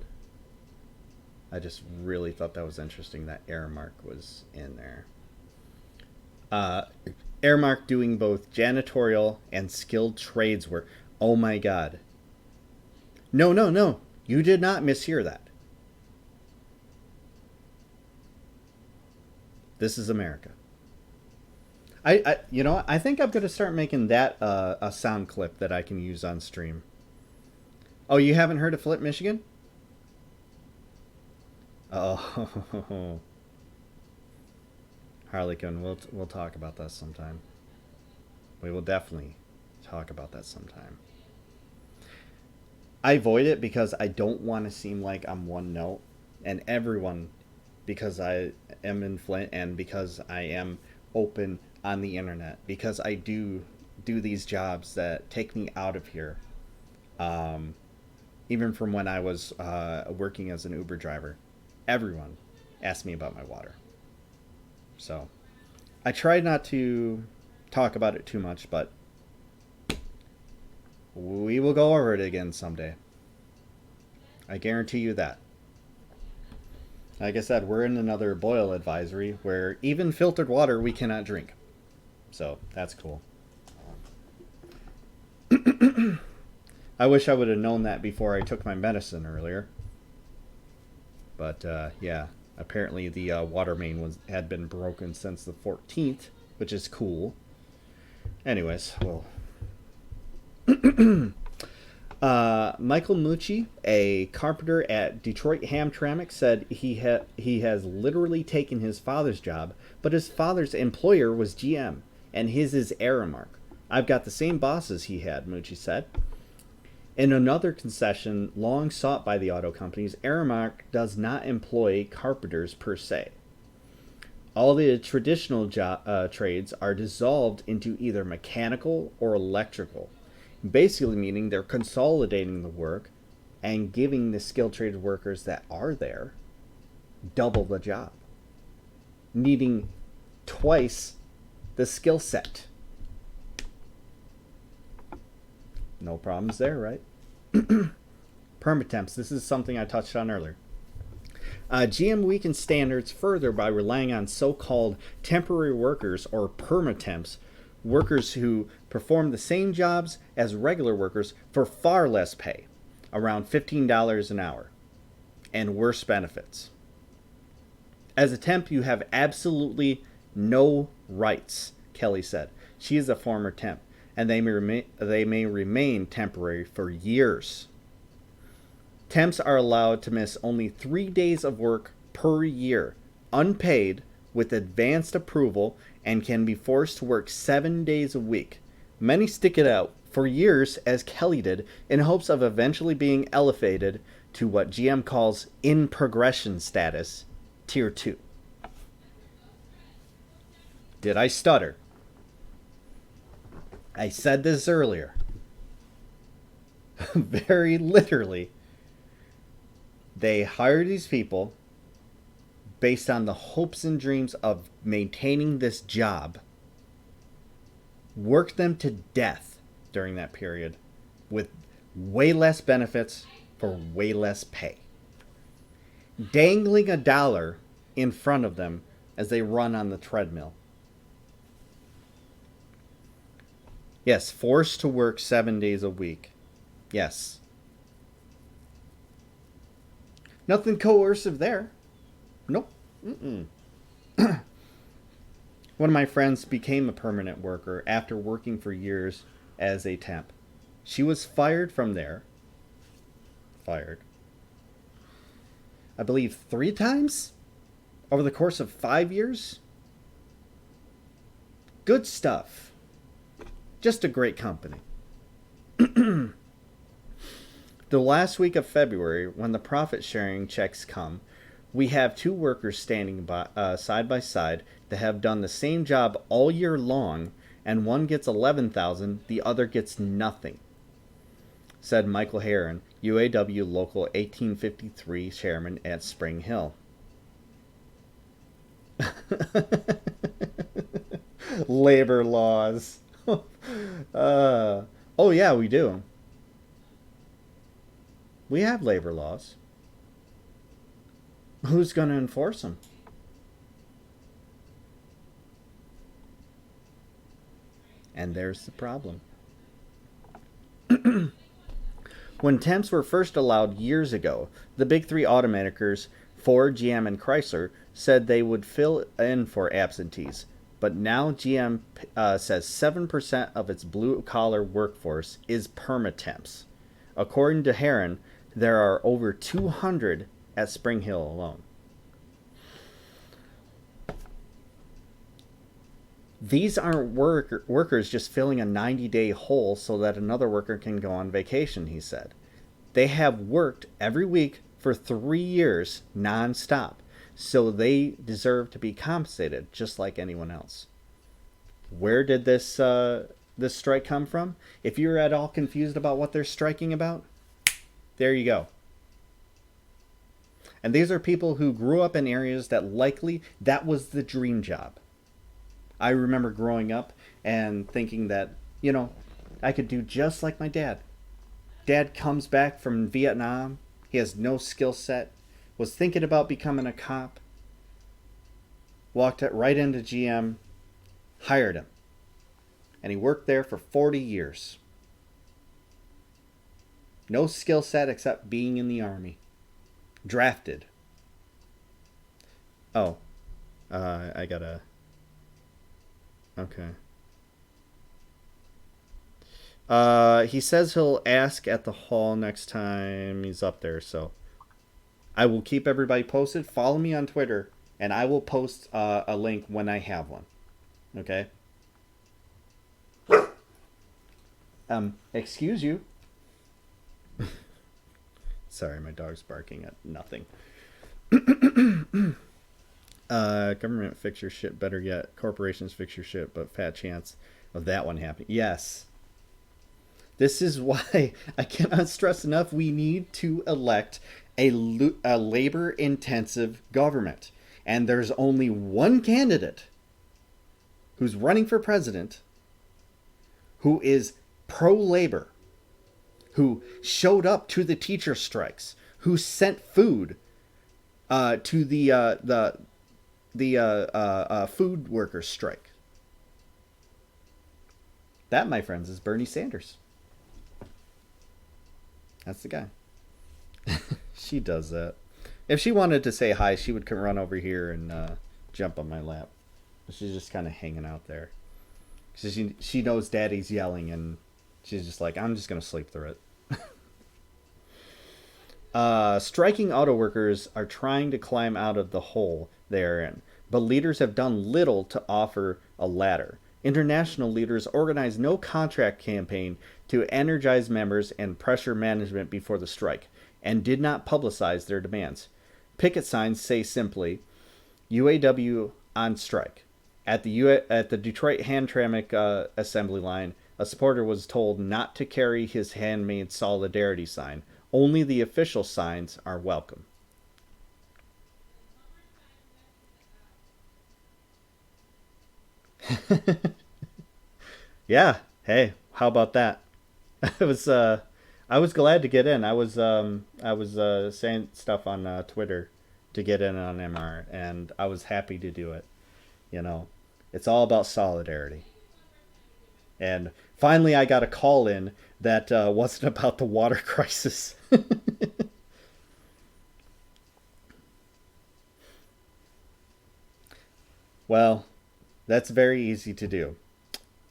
I just really thought that was interesting that Aramark was in there. Aramark doing both janitorial and skilled trades work. Oh my god. No, no, no. You did not mishear that. This is America. You know, I think I'm going to start making that a sound clip that I can use on stream. Oh, you haven't heard of Flint, Michigan? Oh, Harlequin, we'll talk about that sometime. We will definitely talk about that sometime. I avoid it because I don't want to seem like I'm one note, and everyone, because I am in Flint and because I am open on the internet, because I do these jobs that take me out of here. Even from when I was working as an Uber driver, everyone asked me about my water. So I try not to talk about it too much, but we will go over it again someday. I guarantee you that. Like I said, we're in another boil advisory where even filtered water we cannot drink. So that's cool. I wish I would have known that before I took my medicine earlier. But yeah, apparently the water main had been broken since the 14th, which is cool. Anyways, well. Michael Mucci, a carpenter at Detroit Hamtramck, said he has literally taken his father's job, but his father's employer was GM, and his is Aramark. I've got the same bosses he had, Mucci said. In another concession long sought by the auto companies, Aramark does not employ carpenters per se. All the traditional trades are dissolved into either mechanical or electrical, basically meaning they're consolidating the work and giving the skilled trade workers that are there double the job, needing twice the skill set. No problems there, right? Permatemps. This is something I touched on earlier. GM weakens standards further by relying on so-called temporary workers or permatemps, workers who perform the same jobs as regular workers for far less pay, around $15 an hour, and worse benefits. As a temp, you have absolutely no rights, Kelly said. She is a former temp, and they may remain temporary for years. Temps are allowed to miss only 3 days of work per year, unpaid, with advanced approval, and can be forced to work 7 days a week. Many stick it out for years, as Kelly did, in hopes of eventually being elevated to what GM calls in progression status, Tier 2. Did I stutter? I said this earlier. Very literally, they hire these people based on the hopes and dreams of maintaining this job, work them to death during that period with way less benefits for way less pay, dangling $1 in front of them as they run on the treadmill. Yes, forced to work 7 days a week. Yes. Nothing coercive there. Nope. Mm-mm. One of my friends became a permanent worker after working for years as a temp. She was fired from there. Fired. I believe 3 times over the course of 5 years. Good stuff. Just a great company. The last week of February, when the profit sharing checks come, We have two workers standing side by side that have done the same job all year long, and one gets 11,000, the other gets nothing," said Michael Heron, UAW Local 1853 chairman at Spring Hill. Labor laws. Oh, yeah, we do. We have labor laws. Who's going to enforce them? And there's the problem. When temps were first allowed years ago, the big three automakers, Ford, GM, and Chrysler, said they would fill in for absentees. But now GM says 7% of its blue-collar workforce is permatemps. According to Heron, there are over 200 at Spring Hill alone. These aren't workers just filling a 90-day hole so that another worker can go on vacation, he said. They have worked every week for 3 years nonstop, so they deserve to be compensated just like anyone else. Where did this strike come from? If you're at all confused about what they're striking about, there you go. And these are people who grew up in areas that likely that was the dream job. I remember growing up and thinking that, I could do just like my dad. Dad comes back from Vietnam. He has no skill set. Was thinking about becoming a cop. Walked right into GM. Hired him. And he worked there for 40 years. No skill set except being in the Army. Drafted. Oh. I gotta... Okay. He says he'll ask at the hall next time he's up there, so I will keep everybody posted. Follow me on Twitter, and I will post a link when I have one. Okay? Excuse you. Sorry, my dog's barking at nothing. Government fix your shit, better yet, corporations fix your shit, but fat chance of that one happening. Yes. This is why I cannot stress enough we need to elect a labor-intensive government. And there's only one candidate who's running for president who is pro-labor, who showed up to the teacher strikes, who sent food to the food workers strike. That, my friends, is Bernie Sanders. That's the guy. She does that. If she wanted to say hi, she would come run over here and jump on my lap. She's just kind of hanging out there. She knows Daddy's yelling, and she's just like, I'm just going to sleep through it. Striking auto workers are trying to climb out of the hole they're in, but leaders have done little to offer a ladder. International leaders organized no contract campaign to energize members and pressure management before the strike, and did not publicize their demands. Picket signs say simply, UAW on strike. At the Detroit Hamtramck assembly line, a supporter was told not to carry his handmade solidarity sign. Only the official signs are welcome. Yeah. Hey, how about that? I was glad to get in. I was saying stuff on Twitter to get in on MR, and I was happy to do it. It's all about solidarity. And finally, I got a call in that wasn't about the water crisis. Well, that's very easy to do.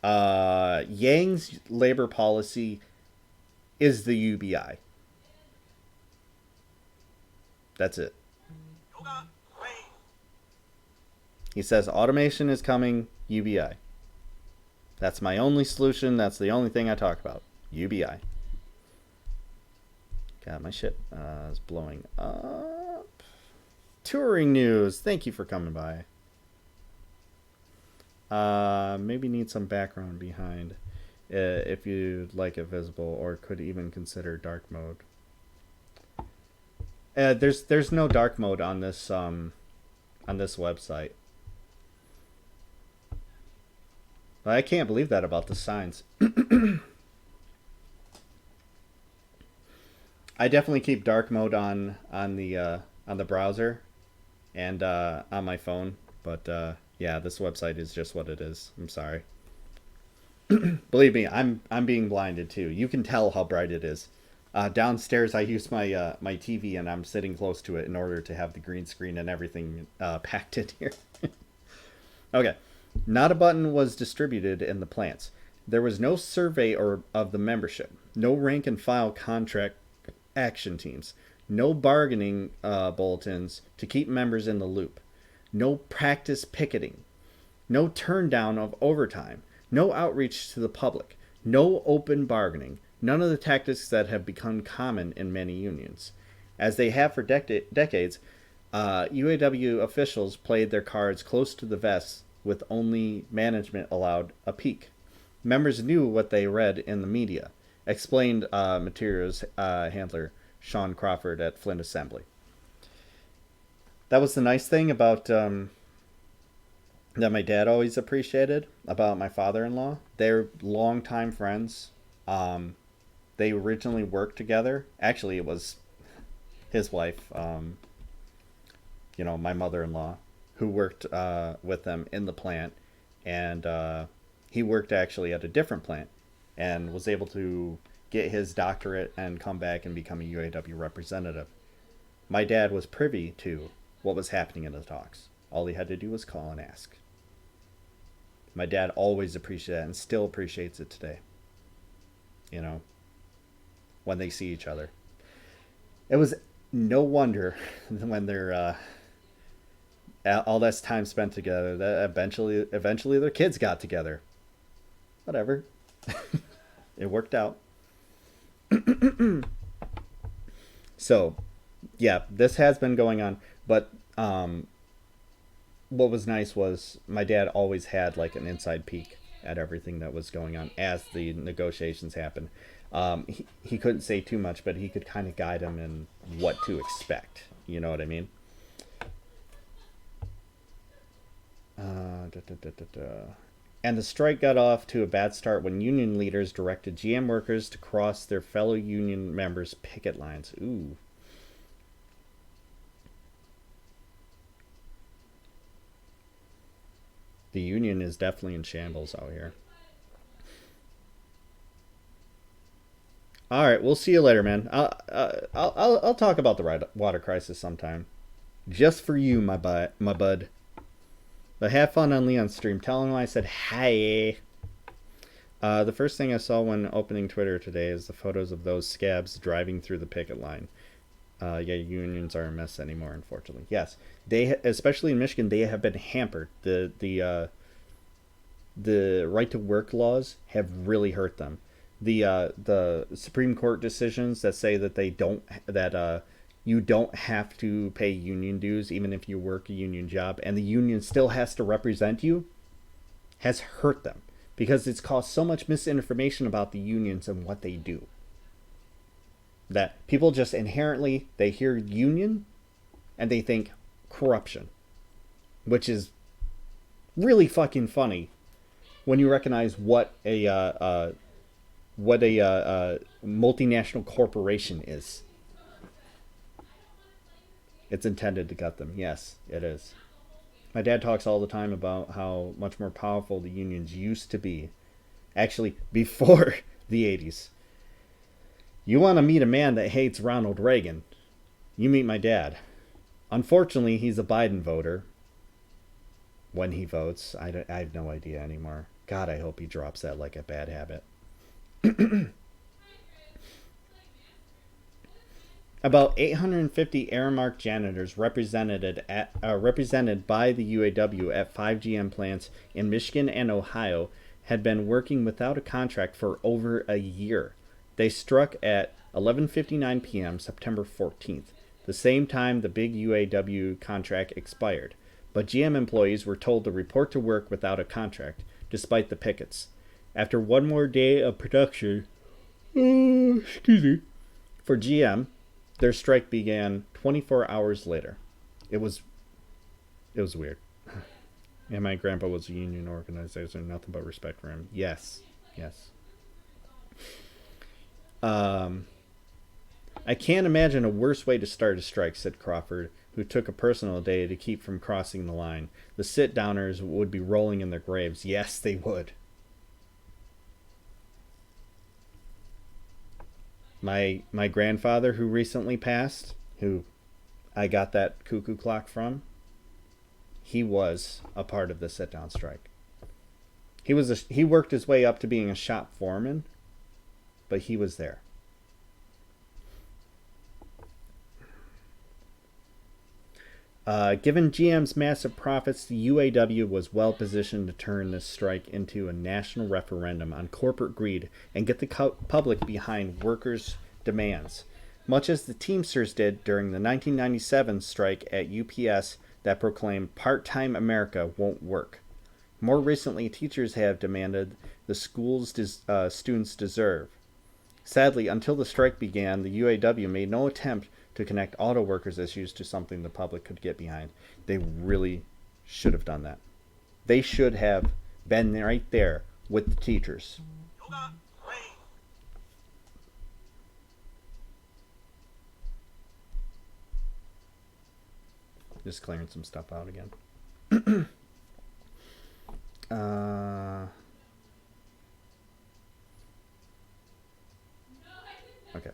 Yang's labor policy is the UBI. That's it. He says automation is coming, UBI. That's my only solution. That's the only thing I talk about. UBI. God, my shit is blowing up. touring news. Thank you for coming by. Maybe need some background behind if you'd like it visible, or could even consider dark mode. There's no dark mode on this website. I can't believe that about the signs. I definitely keep dark mode on the browser and on my phone, but yeah, this website is just what it is. I'm sorry. Believe me, I'm being blinded too. You can tell how bright it is. Downstairs, I use my TV, and I'm sitting close to it in order to have the green screen and everything packed in here. Okay, not a button was distributed in the plants. There was no survey of the membership, no rank and file contract action teams, no bargaining bulletins to keep members in the loop, no practice picketing, no turn down of overtime, no outreach to the public, no open bargaining, none of the tactics that have become common in many unions. As they have for decades, UAW officials played their cards close to the vest, with only management allowed a peek. Members knew what they read in the media, explained materials handler Sean Crawford at Flint Assembly. That was the nice thing about that my dad always appreciated about my father-in-law. They're longtime friends. They originally worked together. Actually, it was his wife, my mother-in-law, who worked with them in the plant. And he worked actually at a different plant and was able to get his doctorate and come back and become a UAW representative. My dad was privy to what was happening in the talks. All he had to do was call and ask. My dad always appreciated it and still appreciates it today. When they see each other. It was no wonder when they're all this time spent together that eventually their kids got together. Whatever. It worked out. So, yeah, this has been going on, but what was nice was my dad always had like an inside peek at everything that was going on as the negotiations happened. He couldn't say too much, but he could kind of guide him in what to expect. You know what I mean? And the strike got off to a bad start when union leaders directed GM workers to cross their fellow union members' picket lines. Ooh. The union is definitely in shambles out here. All right, we'll see you later, man. I'll talk about the water crisis sometime, just for you, my bud. But have fun on Leon's stream. Tell him I said hi. The first thing I saw when opening Twitter today is the photos of those scabs driving through the picket line. Yeah, unions aren't a mess anymore, unfortunately. Yes, especially in Michigan, they have been hampered. The right to work laws have really hurt them. The Supreme Court decisions that say that you don't have to pay union dues even if you work a union job, and the union still has to represent you, has hurt them because it's caused so much misinformation about the unions and what they do. That people just inherently, they hear union and they think corruption, which is really fucking funny when you recognize what a multinational corporation is. It's intended to gut them. Yes, it is. My dad talks all the time about how much more powerful the unions used to be. Actually, before the 80s. You want to meet a man that hates Ronald Reagan? You meet my dad. Unfortunately, he's a Biden voter. When he votes, I have no idea anymore. God, I hope he drops that like a bad habit. About 850 Aramark janitors represented by the UAW at 5 GM plants in Michigan and Ohio had been working without a contract for over a year. They struck at 11:59 p.m. September 14th. the same time the big UAW contract expired. But GM employees were told to report to work without a contract, despite the pickets. After one more day of production, excuse me, for GM, their strike began 24 hours later. It was weird. And my grandpa was a union organizer, nothing but respect for him. Yes. I can't imagine a worse way to start a strike, said Crawford, who took a personal day to keep from crossing the line. The sit-downers would be rolling in their graves. Yes, they would. My grandfather, who recently passed, who I got that cuckoo clock from, he was a part of the sit-down strike. He worked his way up to being a shop foreman, but he was there. Given GM's massive profits, the UAW was well positioned to turn this strike into a national referendum on corporate greed and get the public behind workers' demands, much as the Teamsters did during the 1997 strike at UPS that proclaimed part-time America won't work. More recently, teachers have demanded the school's students deserve. Sadly, until the strike began, the UAW made no attempt to connect auto workers' issues to something the public could get behind. They really should have done that. They should have been right there with the teachers. Just clearing some stuff out again. Okay.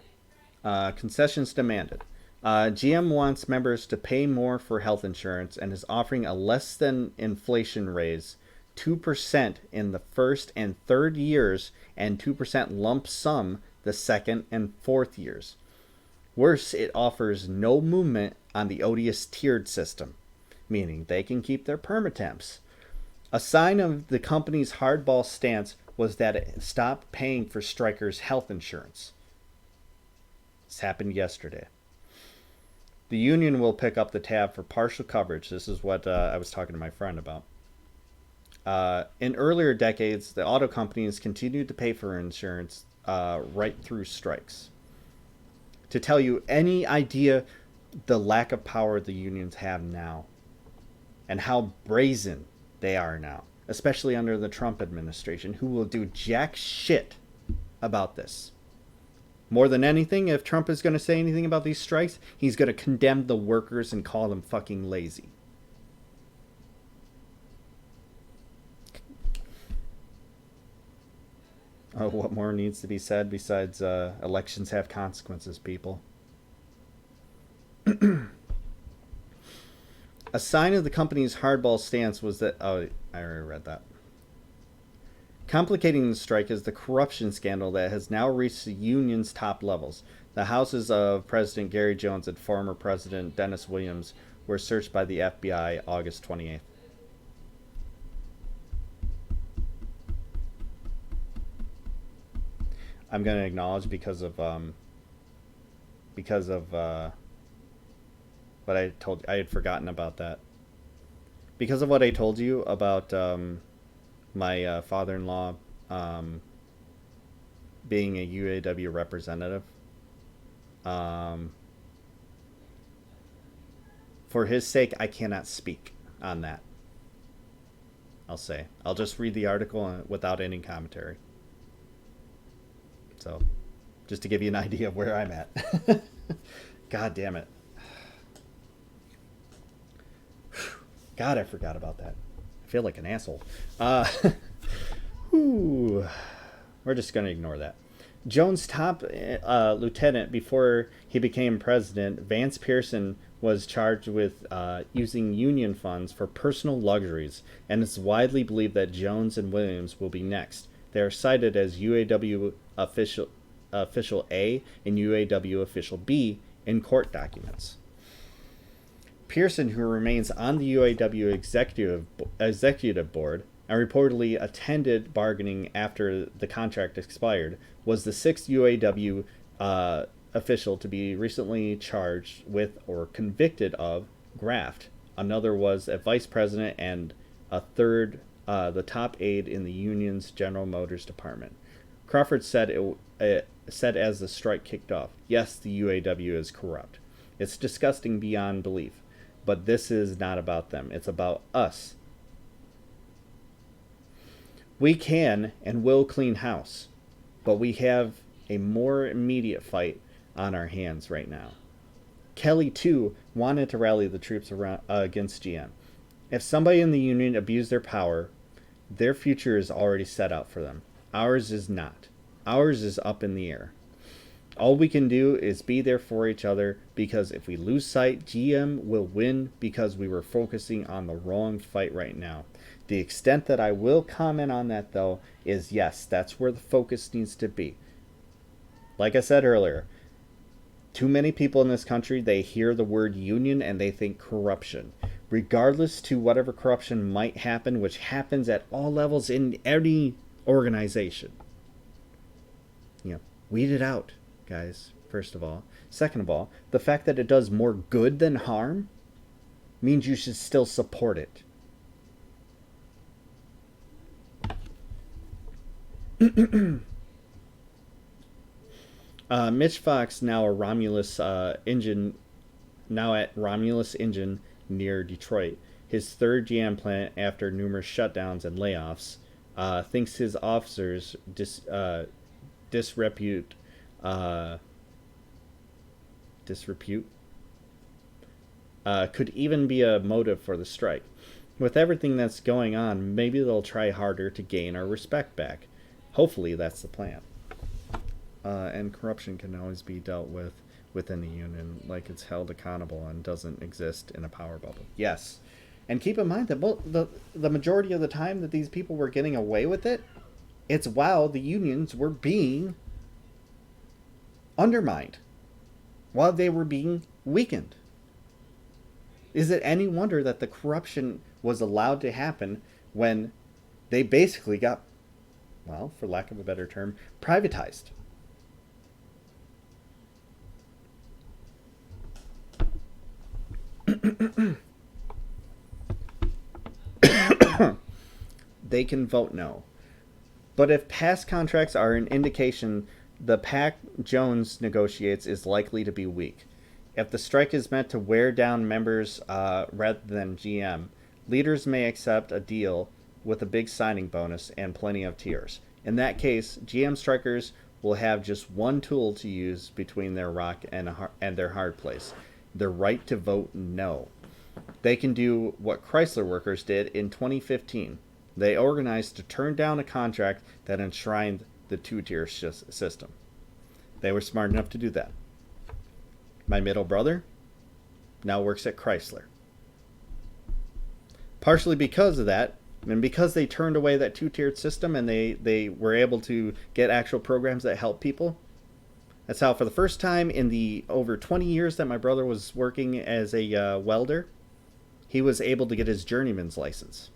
Concessions demanded. GM wants members to pay more for health insurance and is offering a less than inflation raise, 2% in the first and third years and 2% lump sum the second and fourth years. Worse, it offers no movement on the odious tiered system, meaning they can keep their permatemps. A sign of the company's hardball stance was that it stopped paying for strikers' health insurance. This happened yesterday. The union will pick up the tab for partial coverage. This is what I was talking to my friend about. In earlier decades, the auto companies continued to pay for insurance right through strikes. To tell you any idea the lack of power the unions have now and how brazen they are now, especially under the Trump administration, who will do jack shit about this. More than anything, if Trump is going to say anything about these strikes, he's going to condemn the workers and call them fucking lazy. Oh, what more needs to be said besides elections have consequences, people? A sign of the company's hardball stance was that... Oh, I already read that. Complicating the strike is the corruption scandal that has now reached the union's top levels. The houses of President Gary Jones and former President Dennis Williams were searched by the FBI August 28th. I'm going to acknowledge because of what I told. I had forgotten about that. Because of what I told you about my father-in-law being a UAW representative. For his sake, I cannot speak on that. I'll say. I'll just read the article without any commentary. So, just to give you an idea of where I'm at. God damn it. God, I forgot about that. I feel like an asshole. We're just going to ignore that. Jones' top lieutenant before he became president, Vance Pearson, was charged with using union funds for personal luxuries, and it's widely believed that Jones and Williams will be next. They are cited as UAW official A and UAW official B in court documents. Pearson, who remains on the UAW executive board and reportedly attended bargaining after the contract expired, was the sixth UAW official to be recently charged with or convicted of graft. Another was a vice president, and a third, the top aide in the union's General Motors department. Crawford said said as the strike kicked off, "Yes, the UAW is corrupt. It's disgusting beyond belief, but this is not about them. It's about us. We can and will clean house, but we have a more immediate fight on our hands right now." Kelly, too, wanted to rally the troops against GM. If somebody in the union abused their power, their future is already set out for them. Ours is not. Ours is up in the air. All we can do is be there for each other, because if we lose sight, GM will win because we were focusing on the wrong fight right now. The extent that I will comment on that, though, is yes, that's where the focus needs to be. Like I said earlier, too many people in this country, they hear the word union and they think corruption. Regardless to whatever corruption might happen, which happens at all levels in any organization. Weed it out, guys, first of all. Second of all, the fact that it does more good than harm means you should still support it. Mitch Fox, now at Romulus Engine near Detroit, his third GM plant after numerous shutdowns and layoffs, thinks his officers disrepute could even be a motive for the strike. With everything that's going on, maybe they'll try harder to gain our respect back. Hopefully that's the plan. And corruption can always be dealt with within the union, like it's held accountable and doesn't exist in a power bubble. Yes. And keep in mind that the majority of the time that these people were getting away with it, it's while the unions were being undermined, while they were being weakened. Is it any wonder that the corruption was allowed to happen when they basically got, well, for lack of a better term, privatized? They can vote no. But if past contracts are an indication the pact Jones negotiates is likely to be weak. If the strike is meant to wear down members rather than GM, leaders may accept a deal with a big signing bonus and plenty of tiers. In that case, GM strikers will have just one tool to use between their rock and their hard place: their right to vote no. They can do what Chrysler workers did in 2015. They organized to turn down a contract that enshrined the two-tier system. They were smart enough to do that. My middle brother now works at Chrysler. Partially because of that, and because they turned away that two-tiered system and they were able to get actual programs that help people, that's how for the first time in the over 20 years that my brother was working as a welder, he was able to get his journeyman's license.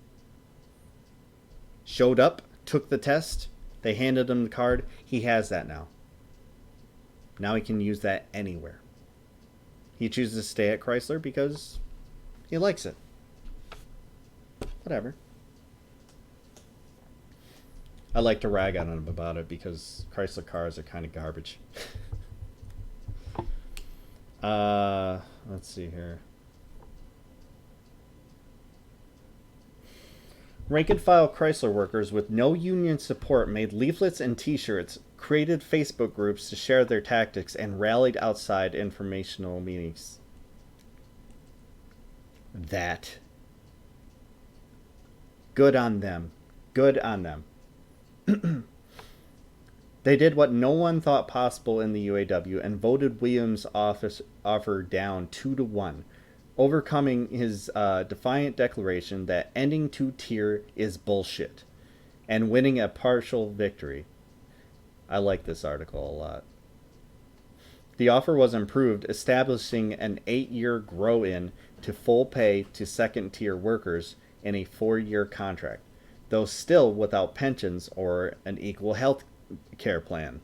Showed up, took the test, they handed him the card. He has that now. Now he can use that anywhere. He chooses to stay at Chrysler because he likes it. Whatever. I like to rag on him about it because Chrysler cars are kind of garbage. Let's see here. Rank and file Chrysler workers with no union support made leaflets and t-shirts, created Facebook groups to share their tactics, and rallied outside informational meetings. That. Good on them. Good on them. They did what no one thought possible in the UAW and voted Williams' offer down 2-1. Overcoming his defiant declaration that ending two-tier is bullshit, and winning a partial victory. I like this article a lot. The offer was improved, establishing an 8-year grow-in to full pay to second-tier workers in a 4-year contract, though still without pensions or an equal health care plan.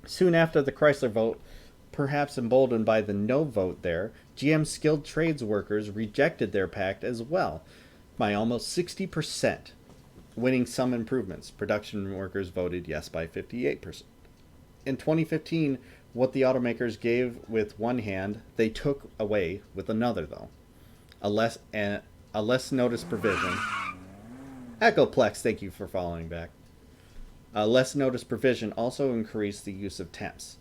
Soon after the Chrysler vote, perhaps emboldened by the no vote there, GM skilled trades workers rejected their pact as well by almost 60%, winning some improvements. Production workers voted yes by 58%. In 2015, what the automakers gave with one hand, they took away with another, though. A less noticed provision. Echoplex, thank you for following back. A less noticed provision also increased the use of temps.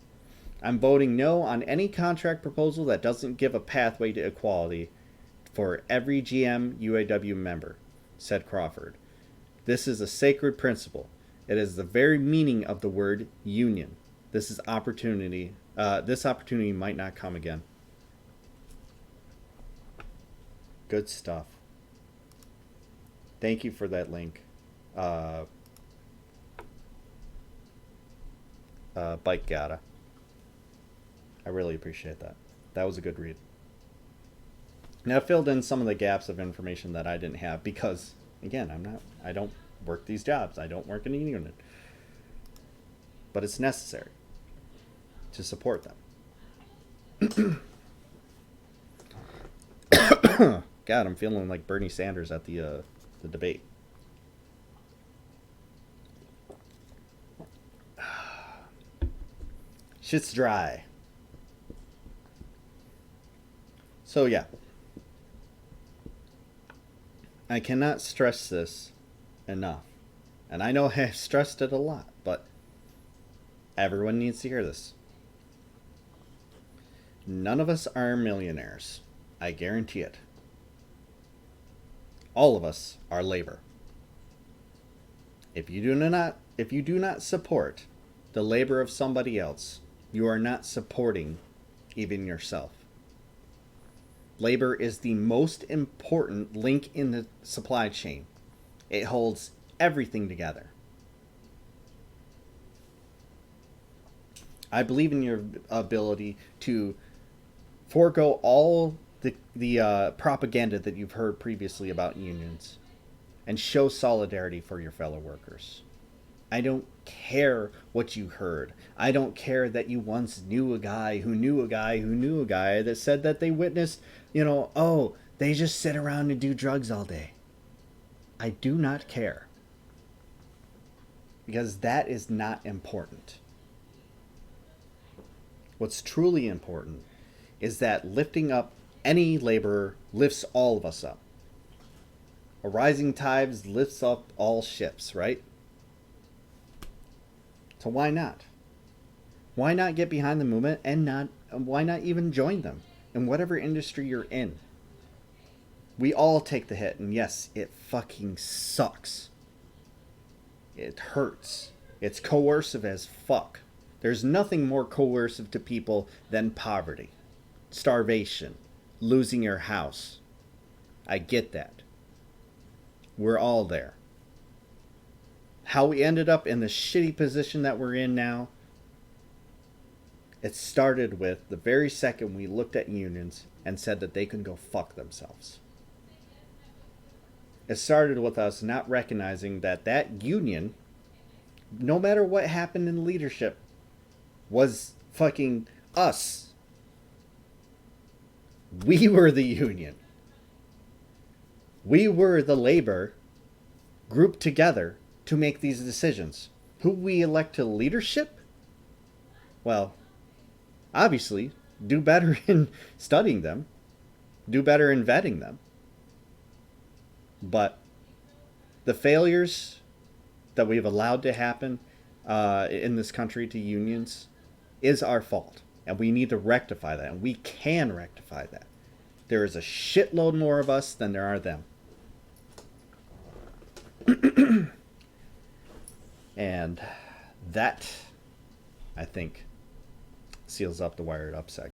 I'm voting no on any contract proposal that doesn't give a pathway to equality for every GM UAW member, said Crawford. This is a sacred principle. It is the very meaning of the word union. This opportunity might not come again. Good stuff. Thank you for that link. Bike Gata. I really appreciate that. That was a good read. Now, it filled in some of the gaps of information that I didn't have because, again, I don't work these jobs. I don't work in a union. But it's necessary to support them. God, I'm feeling like Bernie Sanders at the debate. Shit's dry. So yeah, I cannot stress this enough. And I know I've stressed it a lot, but everyone needs to hear this. None of us are millionaires. I guarantee it. All of us are labor. If you do not support the labor of somebody else, you are not supporting even yourself. Labor is the most important link in the supply chain. It holds everything together. I believe in your ability to forego all the propaganda that you've heard previously about unions and show solidarity for your fellow workers. I don't care what you heard. I don't care that you once knew a guy who knew a guy who knew a guy that said that they witnessed, oh, they just sit around and do drugs all day. I do not care. Because that is not important. What's truly important is that lifting up any laborer lifts all of us up. A rising tide lifts up all ships, right? So why not? Why not get behind the movement and why not even join them in whatever industry you're in? We all take the hit, and yes, it fucking sucks. It hurts. It's coercive as fuck. There's nothing more coercive to people than poverty, starvation, losing your house. I get that. We're all there. How we ended up in the shitty position that we're in now, it started with the very second we looked at unions and said that they can go fuck themselves. It started with us not recognizing that that union, no matter what happened in leadership, was fucking us. We were the union. We were the labor grouped together to make these decisions. Who we elect to leadership? Well, obviously, do better in studying them. Do better in vetting them. But the failures that we've allowed to happen in this country to unions is our fault. And we need to rectify that. And we can rectify that. There is a shitload more of us than there are them. And that, I think, seals up the Wired Up segment.